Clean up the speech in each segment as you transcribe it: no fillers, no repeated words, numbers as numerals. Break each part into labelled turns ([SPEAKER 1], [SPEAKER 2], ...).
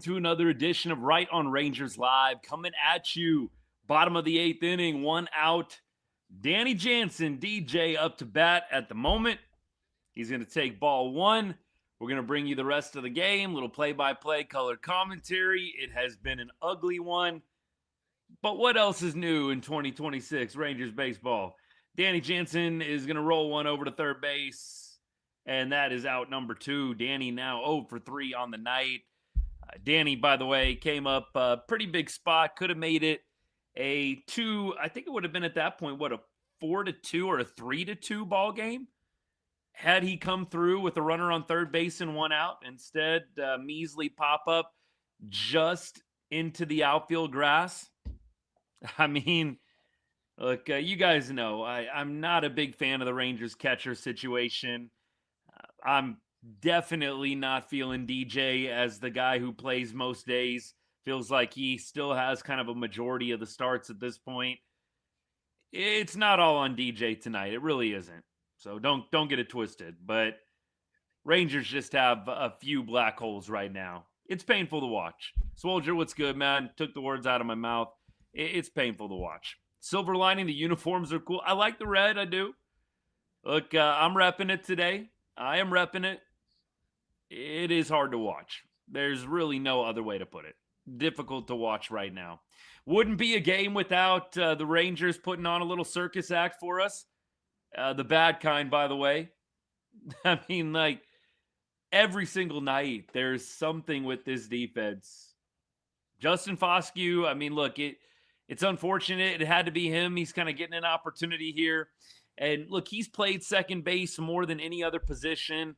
[SPEAKER 1] To another edition of Right on Rangers Live, coming at you. Bottom of the 8th inning, 1 out. Danny Jansen, DJ, up to bat at the moment. He's going to take ball 1. We're going to bring you the rest of the game, little play-by-play color commentary. It has been an ugly one. But what else is new in 2026 Rangers baseball? Danny Jansen is going to roll one over to third base, and that is out number 2. Danny now 0 for 3 on the night. Danny, by the way, came up a pretty big spot. Could have made it a 2. I think it would have been at that point, a 4-2 or a 3-2 ball game had he come through with a runner on third base and 1 out. Instead, measly pop up just into the outfield grass. I mean, look, you guys know I'm not a big fan of the Rangers catcher situation. I'm definitely not feeling DJ as the guy who plays most days. Feels like he still has kind of a majority of the starts at this point. It's not all on DJ tonight. It really isn't. So don't get it twisted. But Rangers just have a few black holes right now. It's painful to watch. Swolger, what's good, man? Took the words out of my mouth. It's painful to watch. Silver lining, the uniforms are cool. I like the red, I do. Look, I'm repping it today. I am repping it. It is hard to watch. There's really no other way to put it. Difficult to watch right now. Wouldn't be a game without the Rangers putting on a little circus act for us. The bad kind, by the way. I mean, like, every single night, there's something with this defense. Justin Foscue, I mean, look, it's unfortunate. It had to be him. He's kind of getting an opportunity here. And look, he's played second base more than any other position.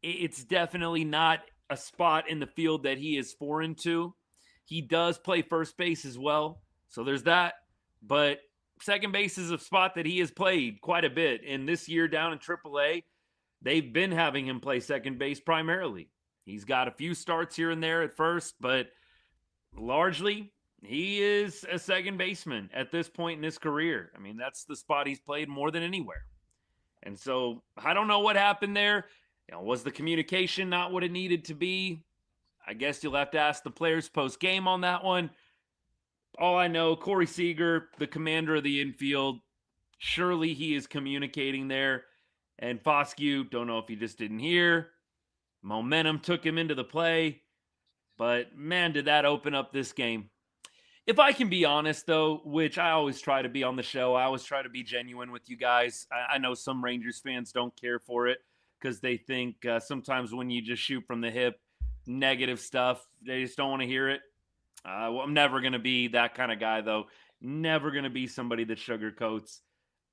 [SPEAKER 1] It's definitely not a spot in the field that he is foreign to. He does play first base as well, so there's that. But second base is a spot that he has played quite a bit. And this year down in AAA, they've been having him play second base primarily. He's got a few starts here and there at first, but largely he is a second baseman at this point in his career. I mean, that's the spot he's played more than anywhere. And so I don't know what happened there. Was the communication not what it needed to be? I guess you'll have to ask the players post-game on that one. All I know, Corey Seager, the commander of the infield, surely he is communicating there. And Foscue, don't know if he just didn't hear. Momentum took him into the play. But, man, did that open up this game. If I can be honest, though, which I always try to be on the show, I always try to be genuine with you guys. I know some Rangers fans don't care for it because they think sometimes when you just shoot from the hip, negative stuff, they just don't want to hear it. Well, I'm never going to be that kind of guy, though. Never going to be somebody that sugarcoats.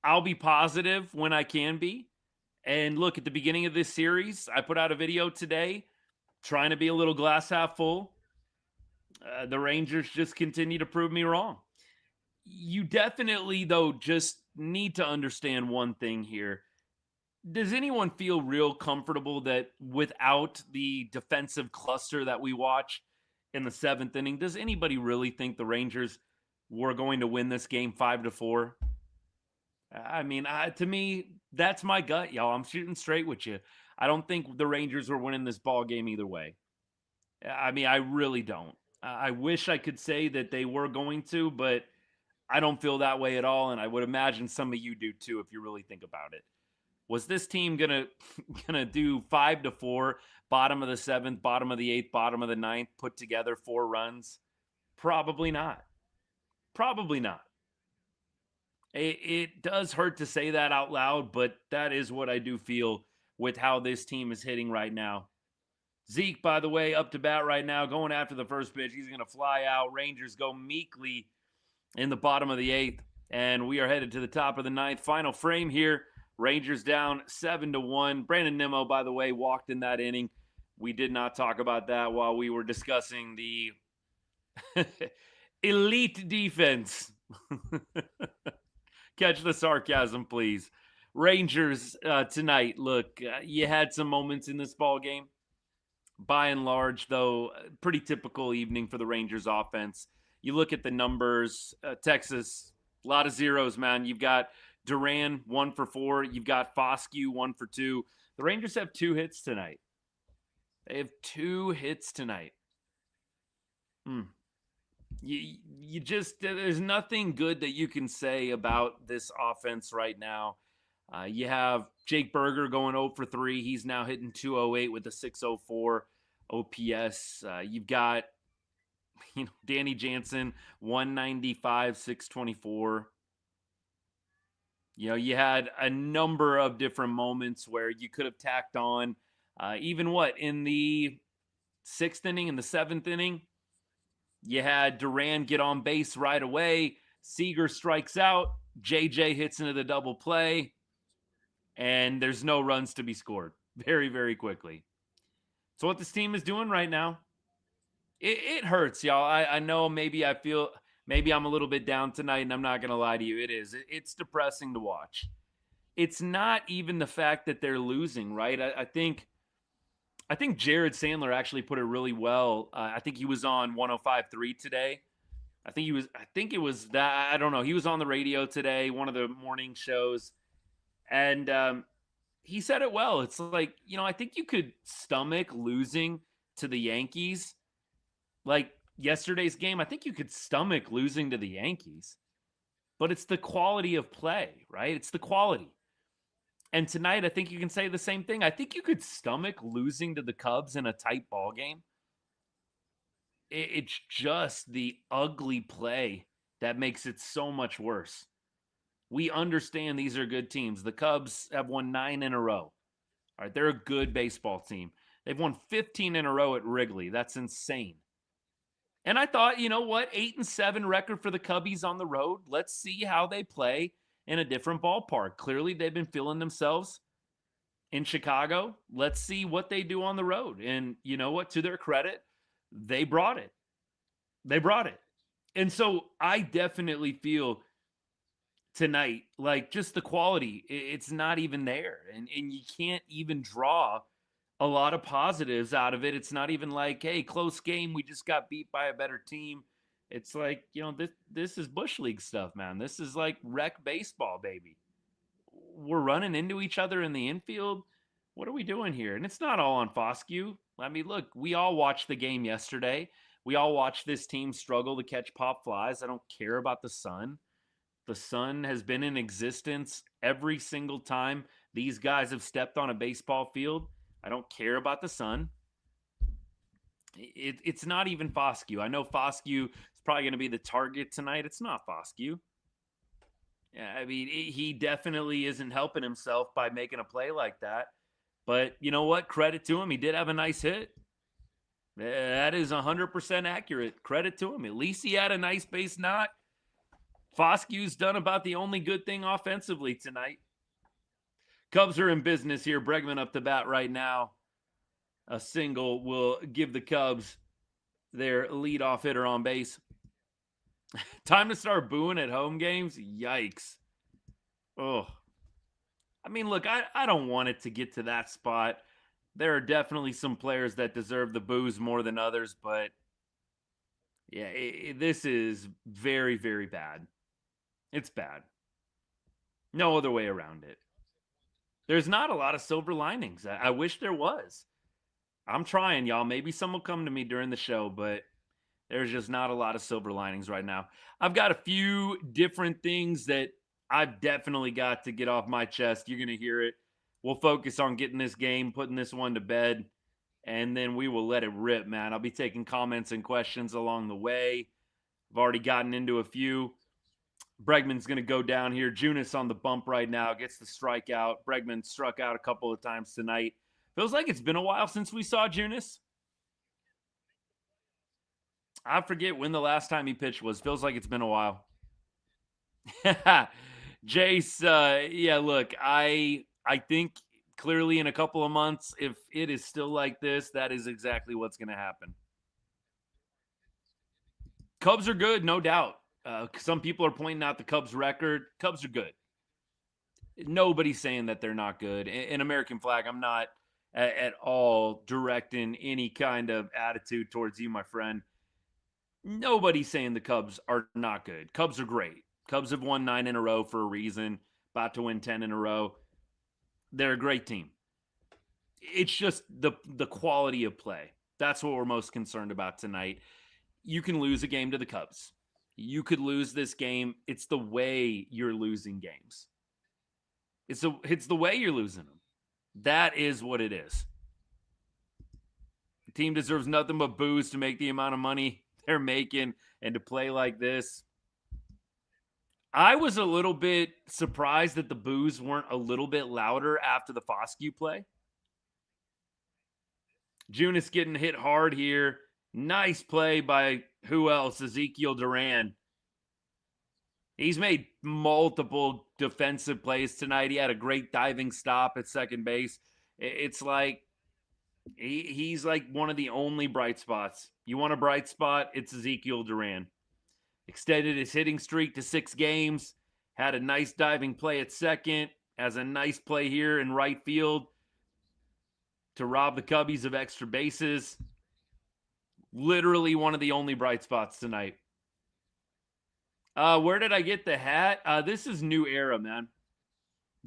[SPEAKER 1] I'll be positive when I can be. And look, at the beginning of this series, I put out a video today trying to be a little glass half full. The Rangers just continue to prove me wrong. You definitely, though, just need to understand one thing here. Does anyone feel real comfortable that without the defensive cluster that we watch in the 7th inning, does anybody really think the Rangers were going to win this game 5-4? I mean, to me, that's my gut, y'all. I'm shooting straight with you. I don't think the Rangers were winning this ball game either way. I mean, I really don't. I wish I could say that they were going to, but I don't feel that way at all, and I would imagine some of you do too if you really think about it. Was this team gonna do 5-4, bottom of the 7th, bottom of the 8th, bottom of the 9th, put together 4 runs? Probably not. Probably not. It does hurt to say that out loud, but that is what I do feel with how this team is hitting right now. Zeke, by the way, up to bat right now, going after the first pitch. He's going to fly out. Rangers go meekly in the bottom of the 8th, and we are headed to the top of the 9th. Final frame here. Rangers down 7-1. Brandon Nimmo, by the way, walked in that inning. We did not talk about that while we were discussing the elite defense. Catch the sarcasm, please. Rangers tonight, look, you had some moments in this ball game. By and large, though, pretty typical evening for the Rangers offense. You look at the numbers, Texas, a lot of zeros, man. You've got Duran, 1 for 4. You've got Foscue, 1 for 2. The Rangers have 2 hits tonight. They have 2 hits tonight. You just, there's nothing good that you can say about this offense right now. You have Jake Berger going 0 for 3. He's now hitting 208 with a 604 OPS. You've got Danny Jansen 195 624. You had a number of different moments where you could have tacked on even in the 6th inning and the 7th inning. You had Duran get on base right away. Seager strikes out. JJ hits into the double play. And there's no runs to be scored very, very quickly. So what this team is doing right now, it hurts, y'all. I know maybe I'm a little bit down tonight, and I'm not going to lie to you. It is. It's depressing to watch. It's not even the fact that they're losing, right? I think Jared Sandler actually put it really well. I think he was on 105.3 today. I think it was that. I don't know. He was on the radio today, one of the morning shows. And he said it well. It's like, I think you could stomach losing to the Yankees. Like yesterday's game, I think you could stomach losing to the Yankees. But it's the quality of play, right? It's the quality. And tonight, I think you can say the same thing. I think you could stomach losing to the Cubs in a tight ball game. It's just the ugly play that makes it so much worse. We understand these are good teams. The Cubs have won 9 in a row. All right, they're a good baseball team. They've won 15 in a row at Wrigley. That's insane. And I thought, 8-7 record for the Cubbies on the road. Let's see how they play in a different ballpark. Clearly, they've been feeling themselves in Chicago. Let's see what they do on the road. And you know what? To their credit, they brought it. And so I definitely feel tonight, like just the quality, it's not even there. And you can't even draw a lot of positives out of it. It's not even like, hey, close game, we just got beat by a better team. It's like, this is Bush League stuff, man. This is like rec baseball, baby. We're running into each other in the infield. What are we doing here? And it's not all on Foscue. I mean, look, we all watched the game yesterday. We all watched this team struggle to catch pop flies. I don't care about the sun. The sun has been in existence every single time these guys have stepped on a baseball field. I don't care about the sun. It's not even Foscue. I know Foscue is probably going to be the target tonight. It's not Foscue. Yeah, I mean, he definitely isn't helping himself by making a play like that. But you know what? Credit to him. He did have a nice hit. That is 100% accurate. Credit to him. At least he had a nice base knock. Foscue's done about the only good thing offensively tonight. Cubs are in business here. Bregman up to bat right now. A single will give the Cubs their leadoff hitter on base. Time to start booing at home games? Yikes. Oh. I mean, look, I don't want it to get to that spot. There are definitely some players that deserve the boos more than others, but yeah, this is very, very bad. It's bad. No other way around it. There's not a lot of silver linings. I wish there was. I'm trying, y'all. Maybe some will come to me during the show, but there's just not a lot of silver linings right now. I've got a few different things that I've definitely got to get off my chest. You're going to hear it. We'll focus on getting this game, putting this one to bed, and then we will let it rip, man. I'll be taking comments and questions along the way. I've already gotten into a few. Bregman's going to go down here. Junis on the bump right now, gets the strikeout. Bregman struck out a couple of times tonight. Feels like it's been a while since we saw Junis. I forget when the last time he pitched was. Feels like it's been a while. Jace, yeah, look, I think clearly in a couple of months, if it is still like this, that is exactly what's going to happen. Cubs are good, no doubt. Some people are pointing out the Cubs record. Cubs are good. Nobody's saying that they're not good. In American Flag, I'm not at all directing any kind of attitude towards you, my friend. Nobody's saying the Cubs are not good. Cubs are great. Cubs have won 9 in a row for a reason. About to win 10 in a row. They're a great team. It's just the quality of play. That's what we're most concerned about tonight. you can lose a game to the Cubs. You could lose this game. It's the way you're losing games. It's the way you're losing them. That is what it is. The team deserves nothing but boos to make the amount of money they're making and to play like this. I was a little bit surprised that the boos weren't a little bit louder after the Foscue play. Junis getting hit hard here. Nice play by who else? Ezekiel Duran. He's made multiple defensive plays tonight. He had a great diving stop at second base. It's like he's like one of the only bright spots. You want a bright spot? It's Ezekiel Duran. Extended his hitting streak to 6 games. Had a nice diving play at second. Has a nice play here in right field to rob the Cubbies of extra bases. Literally one of the only bright spots tonight. Where did I get the hat? This is New Era, man.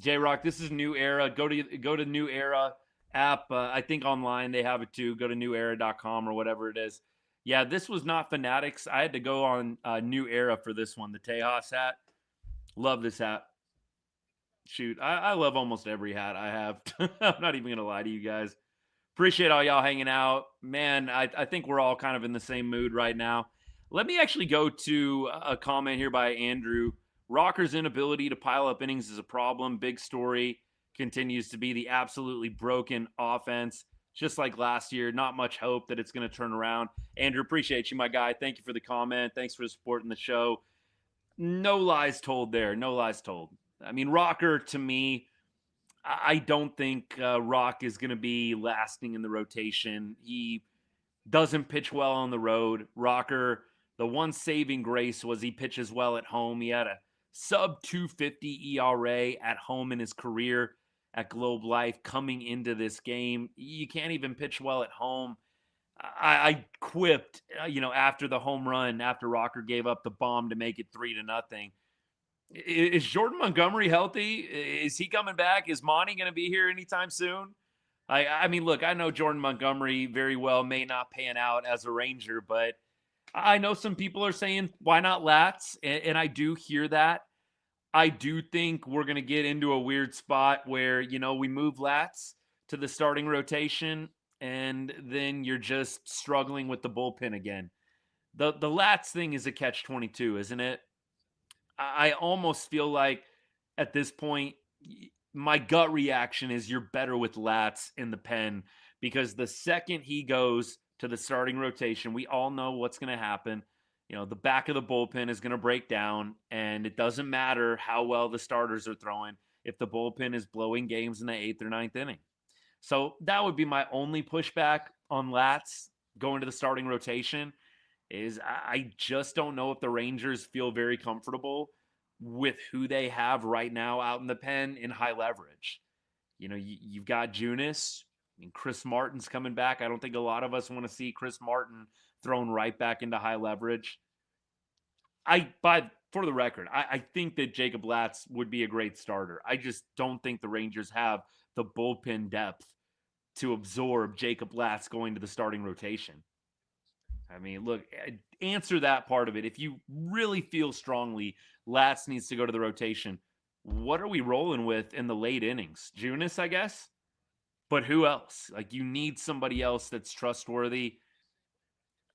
[SPEAKER 1] J-Rock, this is New Era. Go to New Era app. I think online they have it too. Go to newera.com or whatever it is. Yeah, this was not Fanatics. I had to go on New Era for this one, the Tejas hat. Love this hat. Shoot, I love almost every hat I have. I'm not even going to lie to you guys. Appreciate all y'all hanging out. Man, I think we're all kind of in the same mood right now. Let me actually go to a comment here by Andrew. Rocker's inability to pile up innings is a problem. Big story continues to be the absolutely broken offense. Just like last year, not much hope that it's going to turn around. Andrew, appreciate you, my guy. Thank you for the comment. Thanks for supporting the show. No lies told there. No lies told. I mean, Rocker, to me, I don't think Rock is going to be lasting in the rotation. He doesn't pitch well on the road. Rocker, the one saving grace was he pitches well at home. He had a sub 250 ERA at home in his career at Globe Life coming into this game. You can't even pitch well at home. I quipped, after the home run, after Rocker gave up the bomb to make it 3-0. Is Jordan Montgomery healthy? Is he coming back? Is Monty going to be here anytime soon? I mean, look, I know Jordan Montgomery very well may not pan out as a Ranger, but I know some people are saying, why not Lats? And I do hear that. I do think we're going to get into a weird spot where, we move Lats to the starting rotation, and then you're just struggling with the bullpen again. The Lats thing is a catch-22, isn't it? I almost feel like at this point, my gut reaction is you're better with Lats in the pen, because the second he goes to the starting rotation, we all know what's going to happen. The back of the bullpen is going to break down, and it doesn't matter how well the starters are throwing if the bullpen is blowing games in the 8th or 9th inning. So that would be my only pushback on Lats going to the starting rotation. Is I just don't know if the Rangers feel very comfortable with who they have right now out in the pen in high leverage. You've got Junis. I mean, Chris Martin's coming back. I don't think a lot of us want to see Chris Martin thrown right back into high leverage. For the record, I think that Jacob Latz would be a great starter. I just don't think the Rangers have the bullpen depth to absorb Jacob Latz going to the starting rotation. I mean, look, answer that part of it. If you really feel strongly Latz needs to go to the rotation, what are we rolling with in the late innings? Junis, I guess? But who else? Like, you need somebody else that's trustworthy.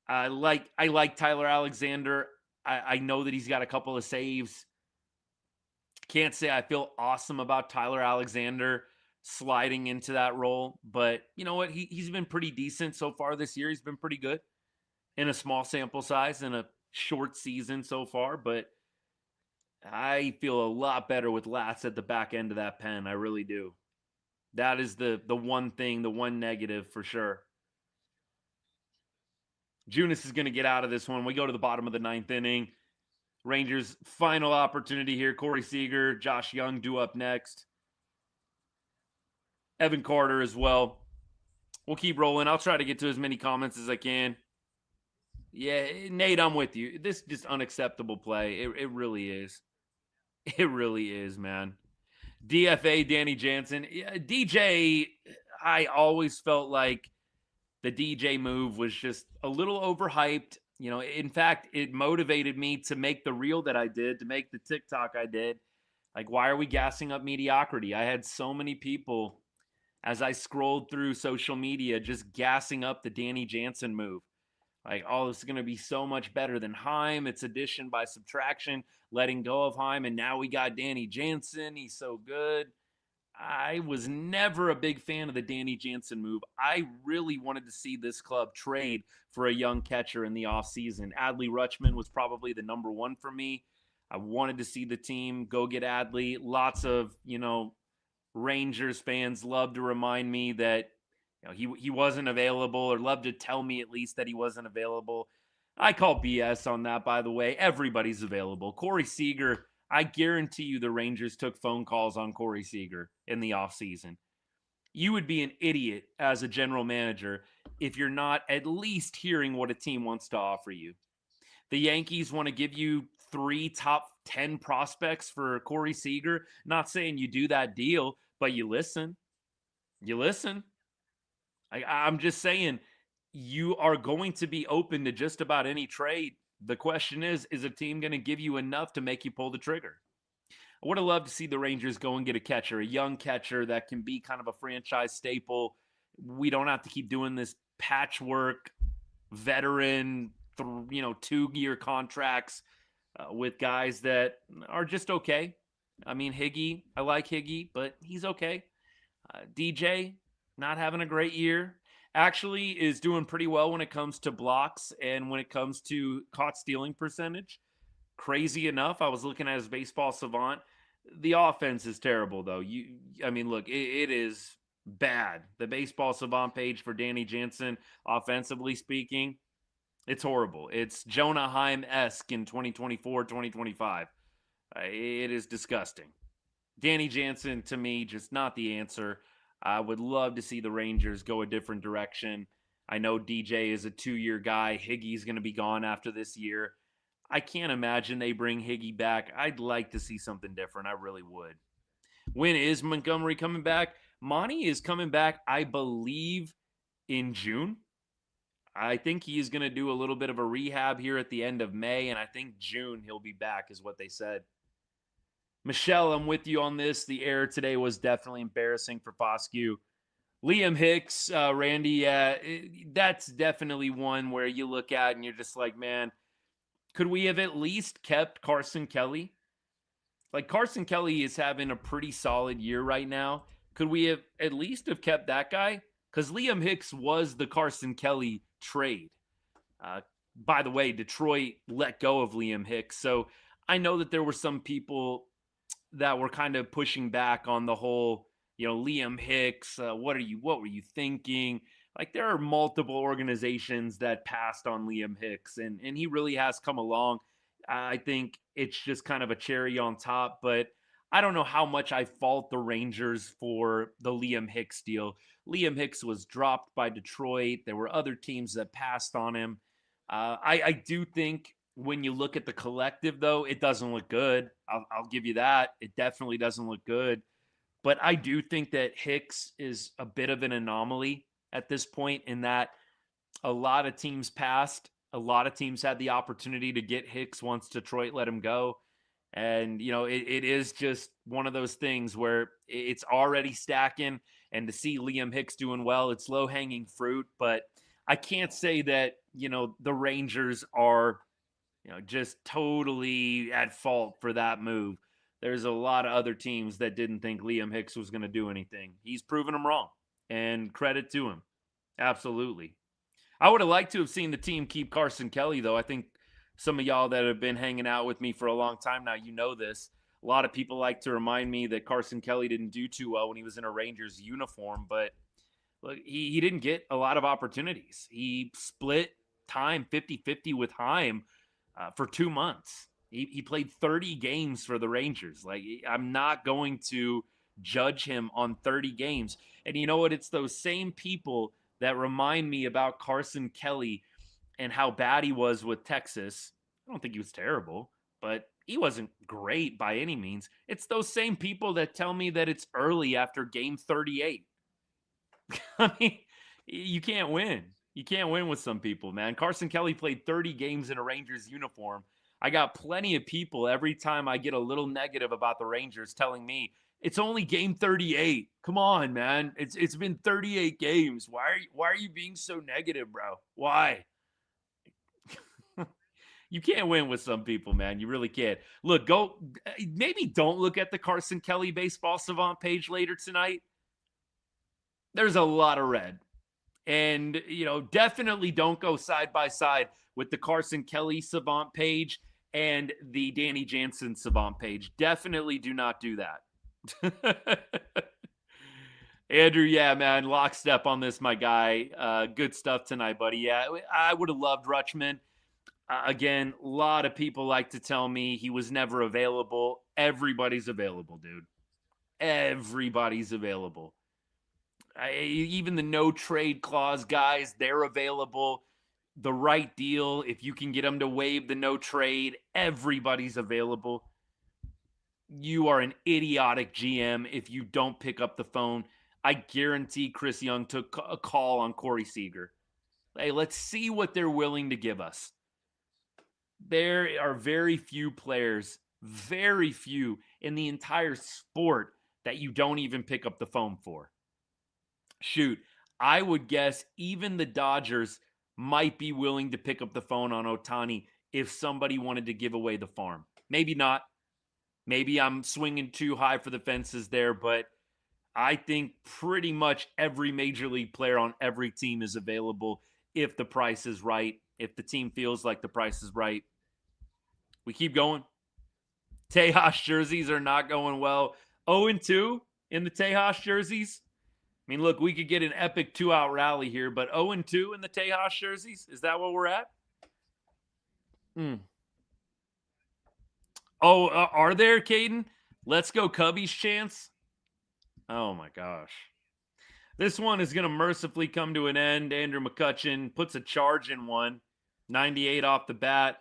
[SPEAKER 1] I like Tyler Alexander. I know that he's got a couple of saves. Can't say I feel awesome about Tyler Alexander sliding into that role. But you know what? He's been pretty decent so far this year. He's been pretty good in a small sample size in a short season so far. But I feel a lot better with Latz at the back end of that pen. I really do. That is the one thing, the one negative for sure. Junis is going to get out of this one. We go to the bottom of the 9th inning. Rangers' final opportunity here. Corey Seager, Josh Young due up next. Evan Carter as well. We'll keep rolling. I'll try to get to as many comments as I can. Yeah, Nate, I'm with you. This is just unacceptable play. It really is. It really is, man. DFA, Danny Jansen. DJ, I always felt like the DJ move was just a little overhyped, In fact, it motivated me to make the reel that I did, to make the TikTok I did. Like, why are we gassing up mediocrity? I had so many people as I scrolled through social media just gassing up the Danny Jansen move. Like, oh, this is going to be so much better than Heim. It's addition by subtraction, letting go of Heim. And now we got Danny Jansen. He's so good. I was never a big fan of the Danny Jansen move. I really wanted to see this club trade for a young catcher in the offseason. Adley Rutschman was probably the number one for me. I wanted to see the team go get Adley. Lots of, Rangers fans love to remind me that he wasn't available, or love to tell me at least that he wasn't available. I call BS on that, by the way. Everybody's available. Corey Seager, I guarantee you the Rangers took phone calls on Corey Seager in the offseason. You would be an idiot as a general manager if you're not at least hearing what a team wants to offer you. The Yankees want to give you 3 top 10 prospects for Corey Seager. Not saying you do that deal, but you listen. You listen. I'm just saying you are going to be open to just about any trade. The question is a team going to give you enough to make you pull the trigger? I would have loved to see the Rangers go and get a catcher, a young catcher that can be kind of a franchise staple. We don't have to keep doing this patchwork veteran, 2-year contracts with guys that are just okay. I mean, Higgy, I like Higgy, but he's okay. DJ, not having a great year. Actually is doing pretty well when it comes to blocks and when it comes to caught stealing percentage. Crazy enough, I was looking at his baseball savant. The offense is terrible, though. Look, it is bad. The baseball savant page for Danny Jansen, offensively speaking, it's horrible. It's Jonah Heim-esque in 2024, 2025. It is disgusting. Danny Jansen, to me, just not the answer. I would love to see the Rangers go a different direction. I know DJ is a 2-year guy. Higgy's going to be gone after this year. I can't imagine they bring Higgy back. I'd like to see something different. I really would. When is Montgomery coming back? Monty is coming back, I believe, in June. I think he's going to do a little bit of a rehab here at the end of May, and I think June he'll be back is what they said. Michelle, I'm with you on this. The error today was definitely embarrassing for Foscue. Liam Hicks, Randy, that's definitely one where you look at and you're just like, man, could we have at least kept Carson Kelly? Like, Carson Kelly is having a pretty solid year right now. Could we have at least have kept that guy? Because Liam Hicks was the Carson Kelly trade. By the way, Detroit let go of Liam Hicks. So I know that there were some people that were kind of pushing back on the whole, Liam Hicks, what were you thinking? Like, there are multiple organizations that passed on Liam Hicks, and he really has come along. I think it's just kind of a cherry on top, but I don't know how much I fault the Rangers for the Liam Hicks deal. Liam Hicks was dropped by Detroit. There were other teams that passed on him. I do think when you look at the collective, though, it doesn't look good. I'll give you that. It definitely doesn't look good. But I do think that Hicks is a bit of an anomaly at this point, in that a lot of teams passed. A lot of teams had the opportunity to get Hicks once Detroit let him go. And, it is just one of those things where it's already stacking. And to see Liam Hicks doing well, it's low-hanging fruit. But I can't say that, the Rangers are, just totally at fault for that move. There's a lot of other teams that didn't think Liam Hicks was going to do anything. He's proven them wrong. And credit to him. Absolutely. I would have liked to have seen the team keep Carson Kelly, though. I think some of y'all that have been hanging out with me for a long time now, you know this. A lot of people like to remind me that Carson Kelly didn't do too well when he was in a Rangers uniform, but look, he didn't get a lot of opportunities. He split time 50-50 with Heim for 2 months. He played 30 games for the Rangers. Like, I'm not going to judge him on 30 games. And you know what? It's those same people that remind me about Carson Kelly and how bad he was with Texas. I don't think he was terrible, but he wasn't great by any means. It's those same people that tell me that it's early after game 38. I mean, you can't win. You can't win with some people, man. Carson Kelly played 30 games in a Rangers uniform. I got plenty of people every time I get a little negative about the Rangers telling me it's only game 38. Come on, man. It's been 38 games. Why are you being so negative, bro? Why? You can't win with some people, man. You really can't. Look, maybe don't look at the Carson Kelly Baseball Savant page later tonight. There's a lot of red. And, definitely don't go side by side with the Carson Kelly Savant page and the Danny Jansen Savant page. Definitely do not do that. Andrew, yeah, man, lockstep on this, my guy. Good stuff tonight, buddy. Yeah, I would have loved Rutschman. Again, a lot of people like to tell me he was never available. Everybody's available, dude. Everybody's available. Even the no trade clause guys, they're available. The right deal, if you can get them to waive the no trade, everybody's available. You are an idiotic GM if you don't pick up the phone. I guarantee Chris Young took a call on Corey Seager. Hey, let's see what they're willing to give us. There are very few players, very few in the entire sport that you don't even pick up the phone for. Shoot, I would guess even the Dodgers might be willing to pick up the phone on Ohtani if somebody wanted to give away the farm. Maybe not. Maybe I'm swinging too high for the fences there, but I think pretty much every major league player on every team is available if the price is right, if the team feels like the price is right. We keep going. Tejas jerseys are not going well. 0-2 in the Tejas jerseys. I mean, look, we could get an epic 2-out rally here, but 0-2 in the Tejas jerseys? Is that what we're at? Oh, are there, Caden? Let's go Cubbies chance? Oh, my gosh. This one is going to mercifully come to an end. Andrew McCutcheon puts a charge in one. 98 off the bat.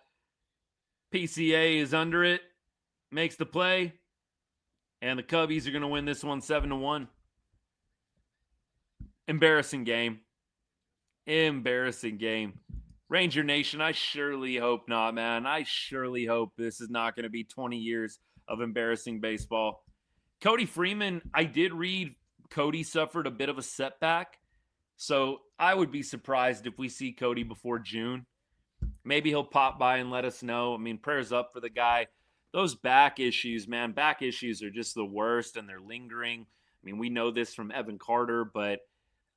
[SPEAKER 1] PCA is under it. Makes the play. And the Cubbies are going to win this one 7-1. Embarrassing game. Embarrassing game. Ranger Nation, I surely hope not, man. I surely hope this is not going to be 20 years of embarrassing baseball. Cody Freeman, I did read Cody suffered a bit of a setback. So I would be surprised if we see Cody before June. Maybe he'll pop by and let us know. I mean, prayers up for the guy. Those back issues, man, back issues are just the worst and they're lingering. I mean, we know this from Evan Carter, but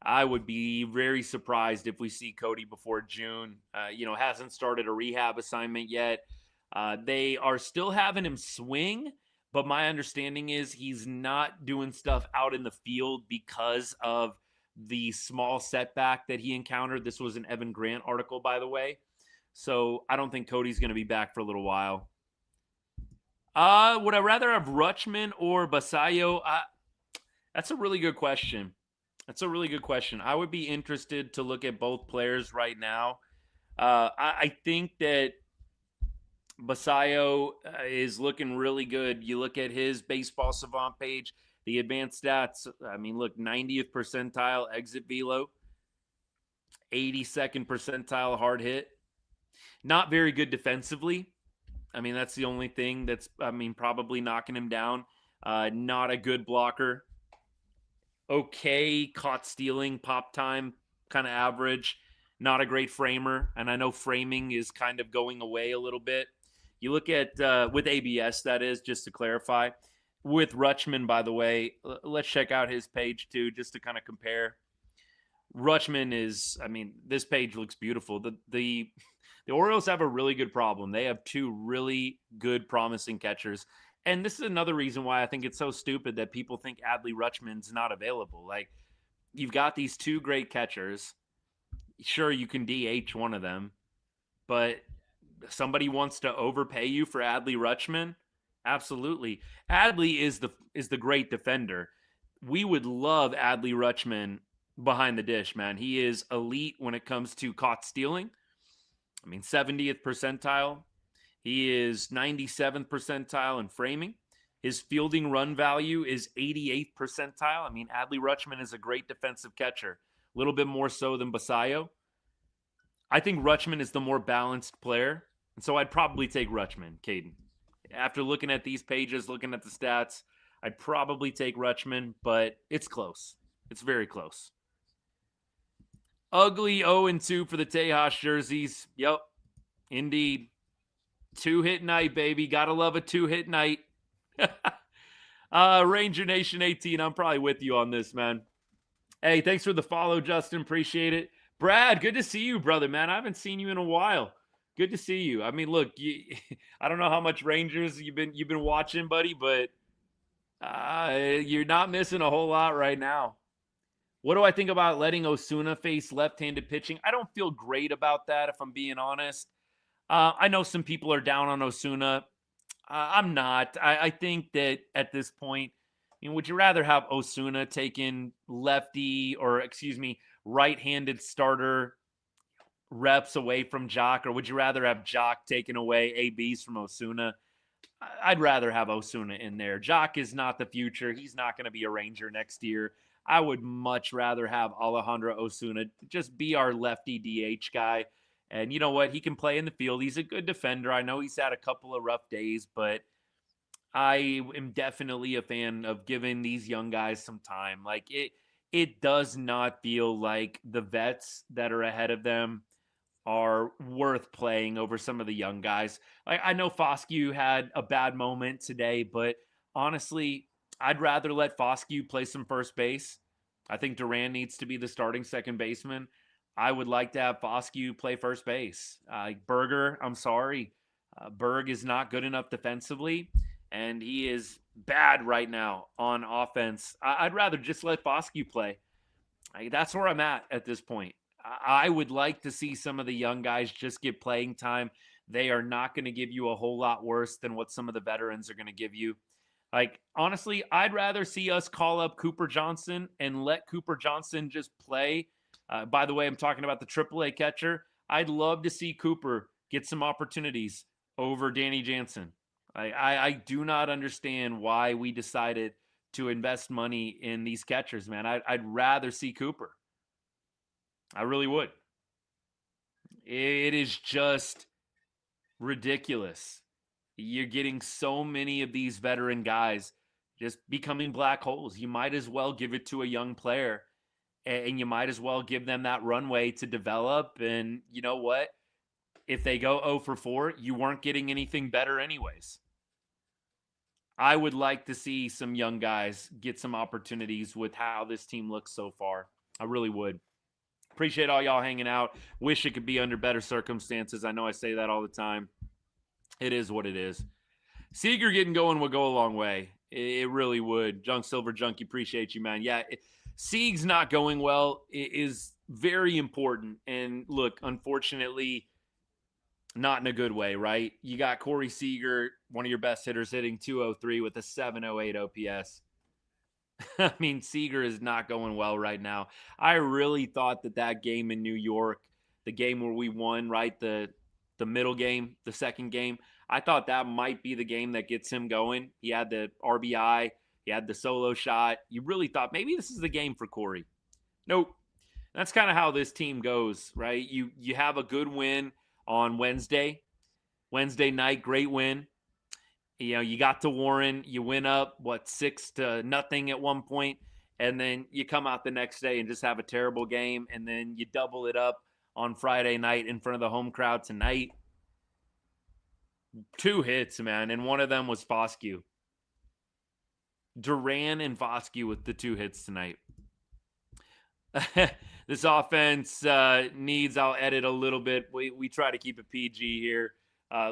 [SPEAKER 1] I would be very surprised if we see Cody before June. Hasn't started a rehab assignment yet. They are still having him swing, but my understanding is he's not doing stuff out in the field because of the small setback that he encountered. This was an Evan Grant article, by the way. So I don't think Cody's going to be back for a little while. Would I rather have Rutschman or Basayo? That's a really good question. I would be interested to look at both players right now. I think that Basayo is looking really good. You look at his Baseball Savant page, the advanced stats. I mean, look, 90th percentile exit velo, 82nd percentile hard hit. Not very good defensively. I mean, that's the only thing that's, probably knocking him down. Not a good blocker. Okay, caught stealing, pop time, kind of average. Not a great framer. And I know framing is kind of going away a little bit. You look at, with ABS, that is, just to clarify. With Rutschman, by the way, let's check out his page too, just to kind of compare. Rutschman is, this page looks beautiful. The Orioles have a really good problem. They have two really good, promising catchers. And this is another reason why I think it's so stupid that people think Adley Rutschman's not available. Like, you've got these two great catchers. Sure, you can DH one of them, but somebody wants to overpay you for Adley Rutschman? Absolutely. Adley is the great defender. We would love Adley Rutschman behind the dish, man. He is elite when it comes to caught stealing. 70th percentile. He is 97th percentile in framing. His fielding run value is 88th percentile. Adley Rutschman is a great defensive catcher. A little bit more so than Basayo. I think Rutschman is the more balanced player, and so I'd probably take Rutschman, Caden. After looking at these pages, looking at the stats, I'd probably take Rutschman, but it's close. It's very close. Ugly 0-2 for the Tejas jerseys. Yep, indeed. 2-hit night, baby. Gotta love a 2-hit night. Ranger Nation 18, I'm probably with you on this, man. Hey, thanks for the follow, Justin. Appreciate it. Brad, good to see you, brother, man. I haven't seen you in a while. Good to see you. I mean, look, I don't know how much Rangers you've been watching, buddy, but you're not missing a whole lot right now. What do I think about letting Osuna face left-handed pitching? I don't feel great about that, if I'm being honest. I know some people are down on Osuna. I'm not. I think that at this point, would you rather have Osuna taking lefty or, right-handed starter reps away from Jock, or would you rather have Jock taking away ABs from Osuna? I'd rather have Osuna in there. Jock is not the future. He's not going to be a Ranger next year. I would much rather have Alejandro Osuna just be our lefty DH guy. And you know what? He can play in the field. He's a good defender. I know he's had a couple of rough days, but I am definitely a fan of giving these young guys some time. Like it does not feel like the vets that are ahead of them are worth playing over some of the young guys. I know Foscue had a bad moment today, but honestly, I'd rather let Foscue play some first base. I think Duran needs to be the starting second baseman. I would like to have Foscue play first base. Berger, I'm sorry. Berg is not good enough defensively, and he is bad right now on offense. I'd rather just let Foscue play. That's where I'm at this point. I would like to see some of the young guys just get playing time. They are not going to give you a whole lot worse than what some of the veterans are going to give you. Like, honestly, I'd rather see us call up Cooper Johnson and let Cooper Johnson just play. By the way, I'm talking about the AAA catcher. I'd love to see Cooper get some opportunities over Danny Jansen. I do not understand why we decided to invest money in these catchers, man. I'd rather see Cooper. I really would. It is just ridiculous. You're getting so many of these veteran guys just becoming black holes. You might as well give it to a young player, and you might as well give them that runway to develop. And you know what? If they go 0 for 4, you weren't getting anything better anyways. I would like to see some young guys get some opportunities with how this team looks so far. I really would. Appreciate all y'all hanging out. Wish it could be under better circumstances. I know I say that all the time. It is what it is. Seager getting going would go a long way. It really would. Junk Silver Junkie, appreciate you, man. Yeah, Sieg's not going well is very important. And look, unfortunately, not in a good way, right? You got Corey Seager, one of your best hitters, hitting 203 with a 708 OPS. I mean, Seager is not going well right now. I really thought that game in New York, the game where we won, right, the middle game, the second game, I thought that might be the game that gets him going. He had the RBI. He had the solo shot. You really thought maybe this is the game for Corey. Nope. That's kind of how this team goes, right? You have a good win on Wednesday night, great win. You know, you got to Warren, you win up, 6-0 at one point, and then you come out the next day and just have a terrible game, and then you double it up on Friday night in front of the home crowd tonight. 2 hits, man, and one of them was Foscue. Duran and Foscue with the 2 hits tonight. This offense needs, I'll edit a little bit. We try to keep it PG here.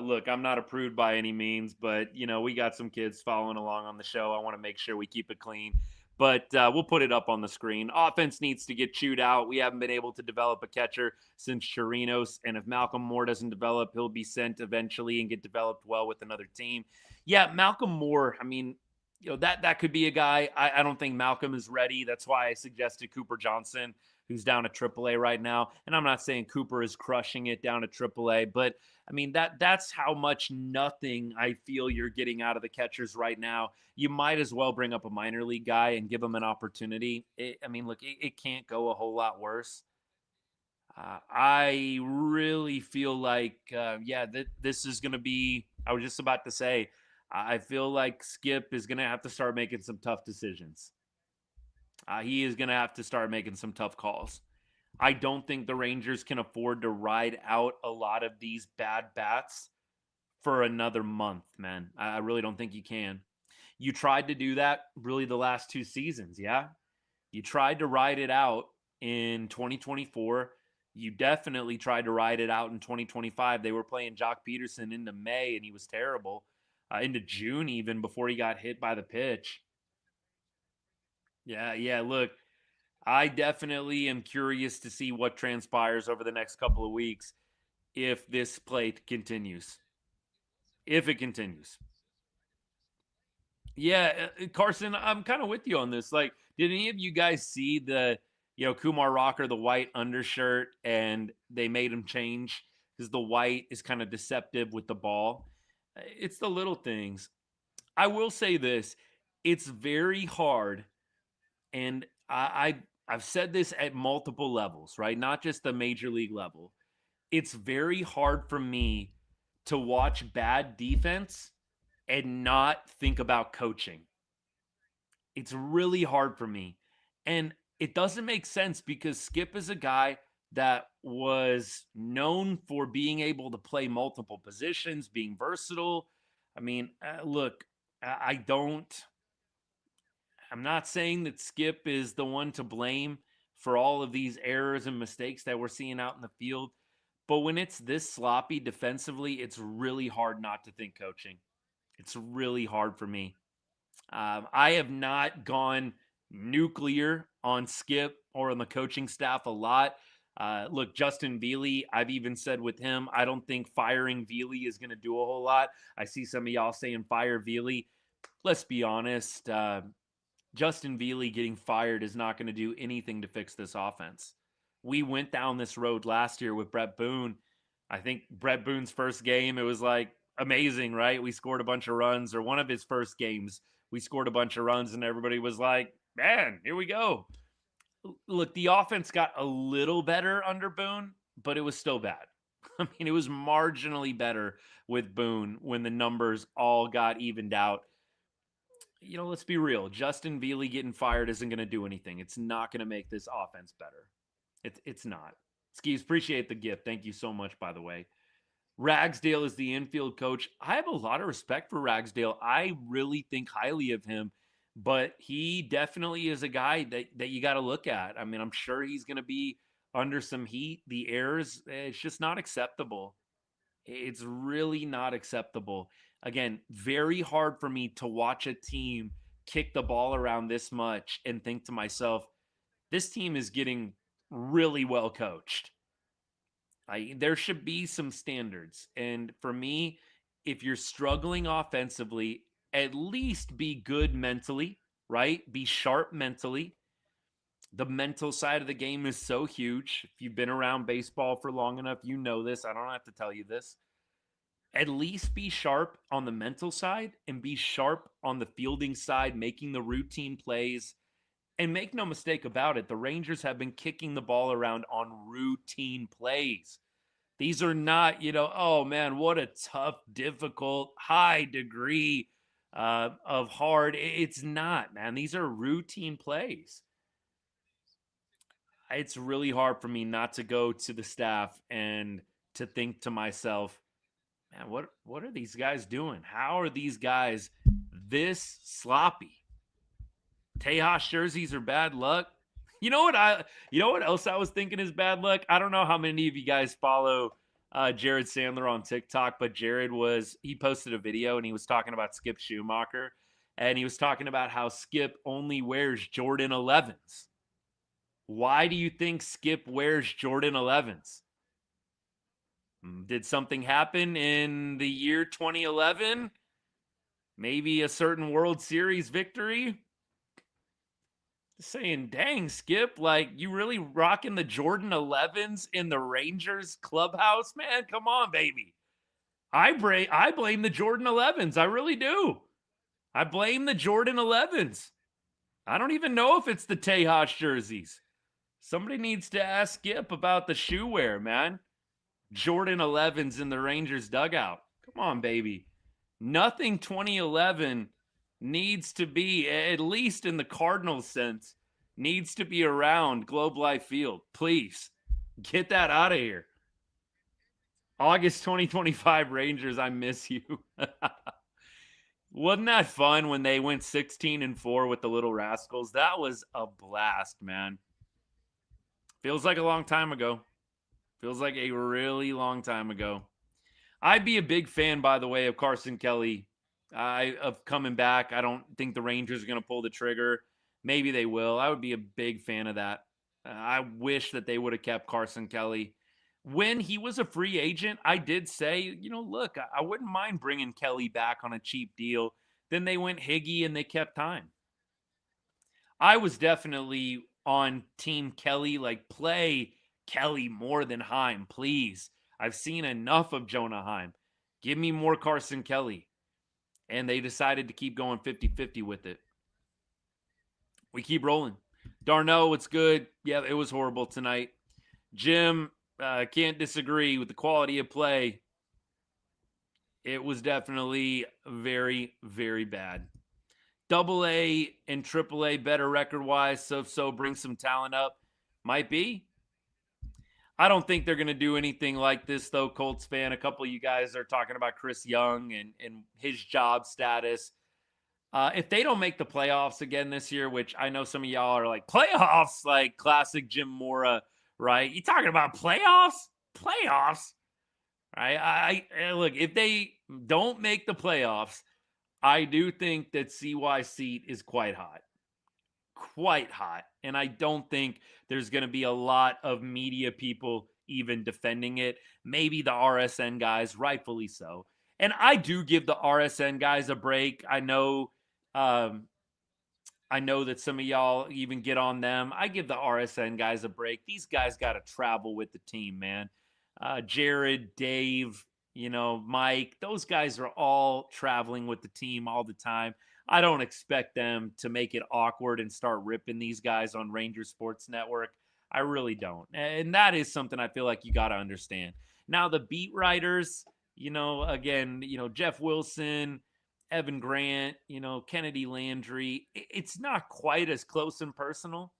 [SPEAKER 1] Look, I'm not a prude by any means, but, you know, we got some kids following along on the show. I want to make sure we keep it clean. But we'll put it up on the screen. Offense needs to get chewed out. We haven't been able to develop a catcher since Chirinos. And if Malcolm Moore doesn't develop, he'll be sent eventually and get developed well with another team. Yeah, Malcolm Moore, I mean, you know, that could be a guy. I don't think Malcolm is ready. That's why I suggested Cooper Johnson, who's down at AAA right now. And I'm not saying Cooper is crushing it down at AAA, but I mean, that's how much nothing I feel you're getting out of the catchers right now. You might as well bring up a minor league guy and give him an opportunity. I mean, look, it can't go a whole lot worse. I really feel like, this is going to be, I was just about to say, I feel like Skip is going to have to start making some tough decisions. He is going to have to start making some tough calls. I don't think the Rangers can afford to ride out a lot of these bad bats for another month, man. I really don't think you can. You tried to do that really the last 2 seasons, yeah? You tried to ride it out in 2024. You definitely tried to ride it out in 2025. They were playing Jock Peterson into May, and he was terrible. Into June, even before he got hit by the pitch. Yeah. Look, I definitely am curious to see what transpires over the next couple of weeks if this play continues. If it continues. Yeah, Carson, I'm kind of with you on this. Like, did any of you guys see the, Kumar Rocker, the white undershirt, and they made him change because the white is kind of deceptive with the ball? It's the little things. I will say this: it's very hard, and I've said this at multiple levels, right? Not just the major league level. It's very hard for me to watch bad defense and not think about coaching. It's really hard for me. And it doesn't make sense because Skip is a guy that was known for being able to play multiple positions, being versatile. I mean, look, I don't, I'm not saying that Skip is the one to blame for all of these errors and mistakes that we're seeing out in the field. But when it's this sloppy defensively, it's really hard not to think coaching. It's really hard for me. I have not gone nuclear on Skip or on the coaching staff a lot. Look, Justin Veely, I've even said with him, I don't think firing Veely is going to do a whole lot. I see some of y'all saying fire Veely. Let's be honest. Justin Veely getting fired is not going to do anything to fix this offense. We went down this road last year with Brett Boone. I think Brett Boone's first game, it was like amazing, right? We scored a bunch of runs, or one of his first games, we scored a bunch of runs, and everybody was like, man, here we go. Look, the offense got a little better under Boone, but it was still bad. I mean, it was marginally better with Boone when the numbers all got evened out. Let's be real. Justin Veely getting fired isn't going to do anything. It's not going to make this offense better. It's not. Skis, appreciate the gift. Thank you so much, by the way. Ragsdale is the infield coach. I have a lot of respect for Ragsdale. I really think highly of him, but he definitely is a guy that you got to look at. I mean, I'm sure he's going to be under some heat. The errors, it's just not acceptable. It's really not acceptable. Again, very hard for me to watch a team kick the ball around this much and think to myself, this team is getting really well coached. There should be some standards. And for me, if you're struggling offensively, at least be good mentally, right? Be sharp mentally. The mental side of the game is so huge. If you've been around baseball for long enough, you know this. I don't have to tell you this. At least be sharp on the mental side and be sharp on the fielding side, making the routine plays. And make no mistake about it, the Rangers have been kicking the ball around on routine plays. These are not, oh man, what a tough, difficult, high degree of hard. It's not, man. These are routine plays. It's really hard for me not to go to the staff and to think to myself, man, what are these guys doing? How are these guys this sloppy? Tejas jerseys are bad luck. You know what else I was thinking is bad luck? I don't know how many of you guys follow Jared Sandler on TikTok, but he posted a video and he was talking about Skip Schumacher, and he was talking about how Skip only wears Jordan 11s. Why do you think Skip wears Jordan 11s? Did something happen in the year 2011? Maybe a certain World Series victory? Saying, dang, Skip, like, you really rocking the Jordan 11s in the Rangers clubhouse, man? Come on, baby. I blame the Jordan 11s. I really do. I blame the Jordan 11s. I don't even know if it's the Tejas jerseys. Somebody needs to ask Skip about the shoe wear, man. Jordan 11s in the Rangers dugout. Come on, baby. Nothing 2011 needs to be, at least in the Cardinals sense, needs to be around Globe Life Field. Please get that out of here. August 2025 Rangers, I miss you. Wasn't that fun when they went 16-4 with the Little Rascals? That was a blast, man. Feels like a long time ago. Feels like a really long time ago. I'd be a big fan, by the way, of Carson Kelly of coming back. I don't think the Rangers are going to pull the trigger. Maybe they will. I would be a big fan of that. I wish that they would have kept Carson Kelly. When he was a free agent, I did say, look, I wouldn't mind bringing Kelly back on a cheap deal. Then they went Higgy and they kept time. I was definitely on Team Kelly, like play Kelly more than Heim, please. I've seen enough of Jonah Heim. Give me more Carson Kelly. And they decided to keep going 50-50 with it. We keep rolling. Darno, it's good. Yeah, it was horrible tonight. Jim, can't disagree with the quality of play. It was definitely very, very bad. Double A and Triple A better record-wise, so bring some talent up. Might be. I don't think they're going to do anything like this, though, Colts fan. A couple of you guys are talking about Chris Young and his job status. If they don't make the playoffs again this year, which I know some of y'all are like, playoffs, like classic Jim Mora, right? You talking about playoffs? Playoffs? Right? I look, if they don't make the playoffs, I do think that CY seat is quite hot. Quite hot. And I don't think there's going to be a lot of media people even defending it. Maybe the RSN guys, rightfully so. And I do give the RSN guys a break. I know that some of y'all even get on them. I give the RSN guys a break. These guys got to travel with the team, man. Jared, Dave, Mike, those guys are all traveling with the team all the time. I don't expect them to make it awkward and start ripping these guys on Ranger Sports Network. I really don't. And that is something I feel like you got to understand. Now, the beat writers, again, Jeff Wilson, Evan Grant, Kennedy Landry, it's not quite as close and personal.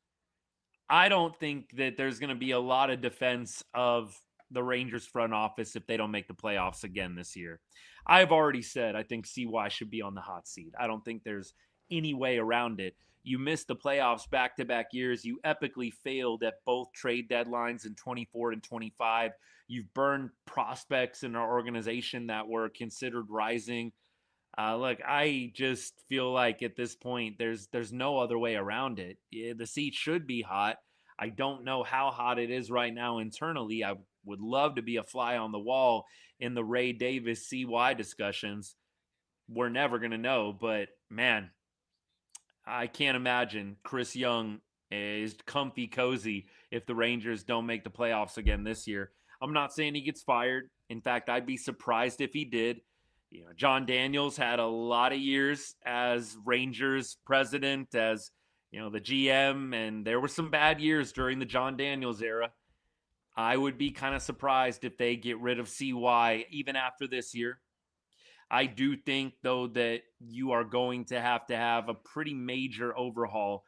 [SPEAKER 1] I don't think that there's going to be a lot of defense of the Rangers front office if they don't make the playoffs again this year. I've already said I think CY should be on the hot seat. I don't think there's any way around it. You missed the playoffs back-to-back years. You epically failed at both trade deadlines in 24 and 25. You've burned prospects in our organization that were considered rising. Look, I just feel like at this point there's no other way around it. The seat should be hot. I don't know how hot it is right now internally. I would love to be a fly on the wall in the Ray Davis CY discussions. We're never going to know, but man, I can't imagine Chris Young is comfy cozy if the Rangers don't make the playoffs again this year. I'm not saying he gets fired. In fact, I'd be surprised if he did. John Daniels had a lot of years as Rangers president, as the GM, and there were some bad years during the John Daniels era. I would be kind of surprised if they get rid of CY even after this year. I do think, though, that you are going to have a pretty major overhaul.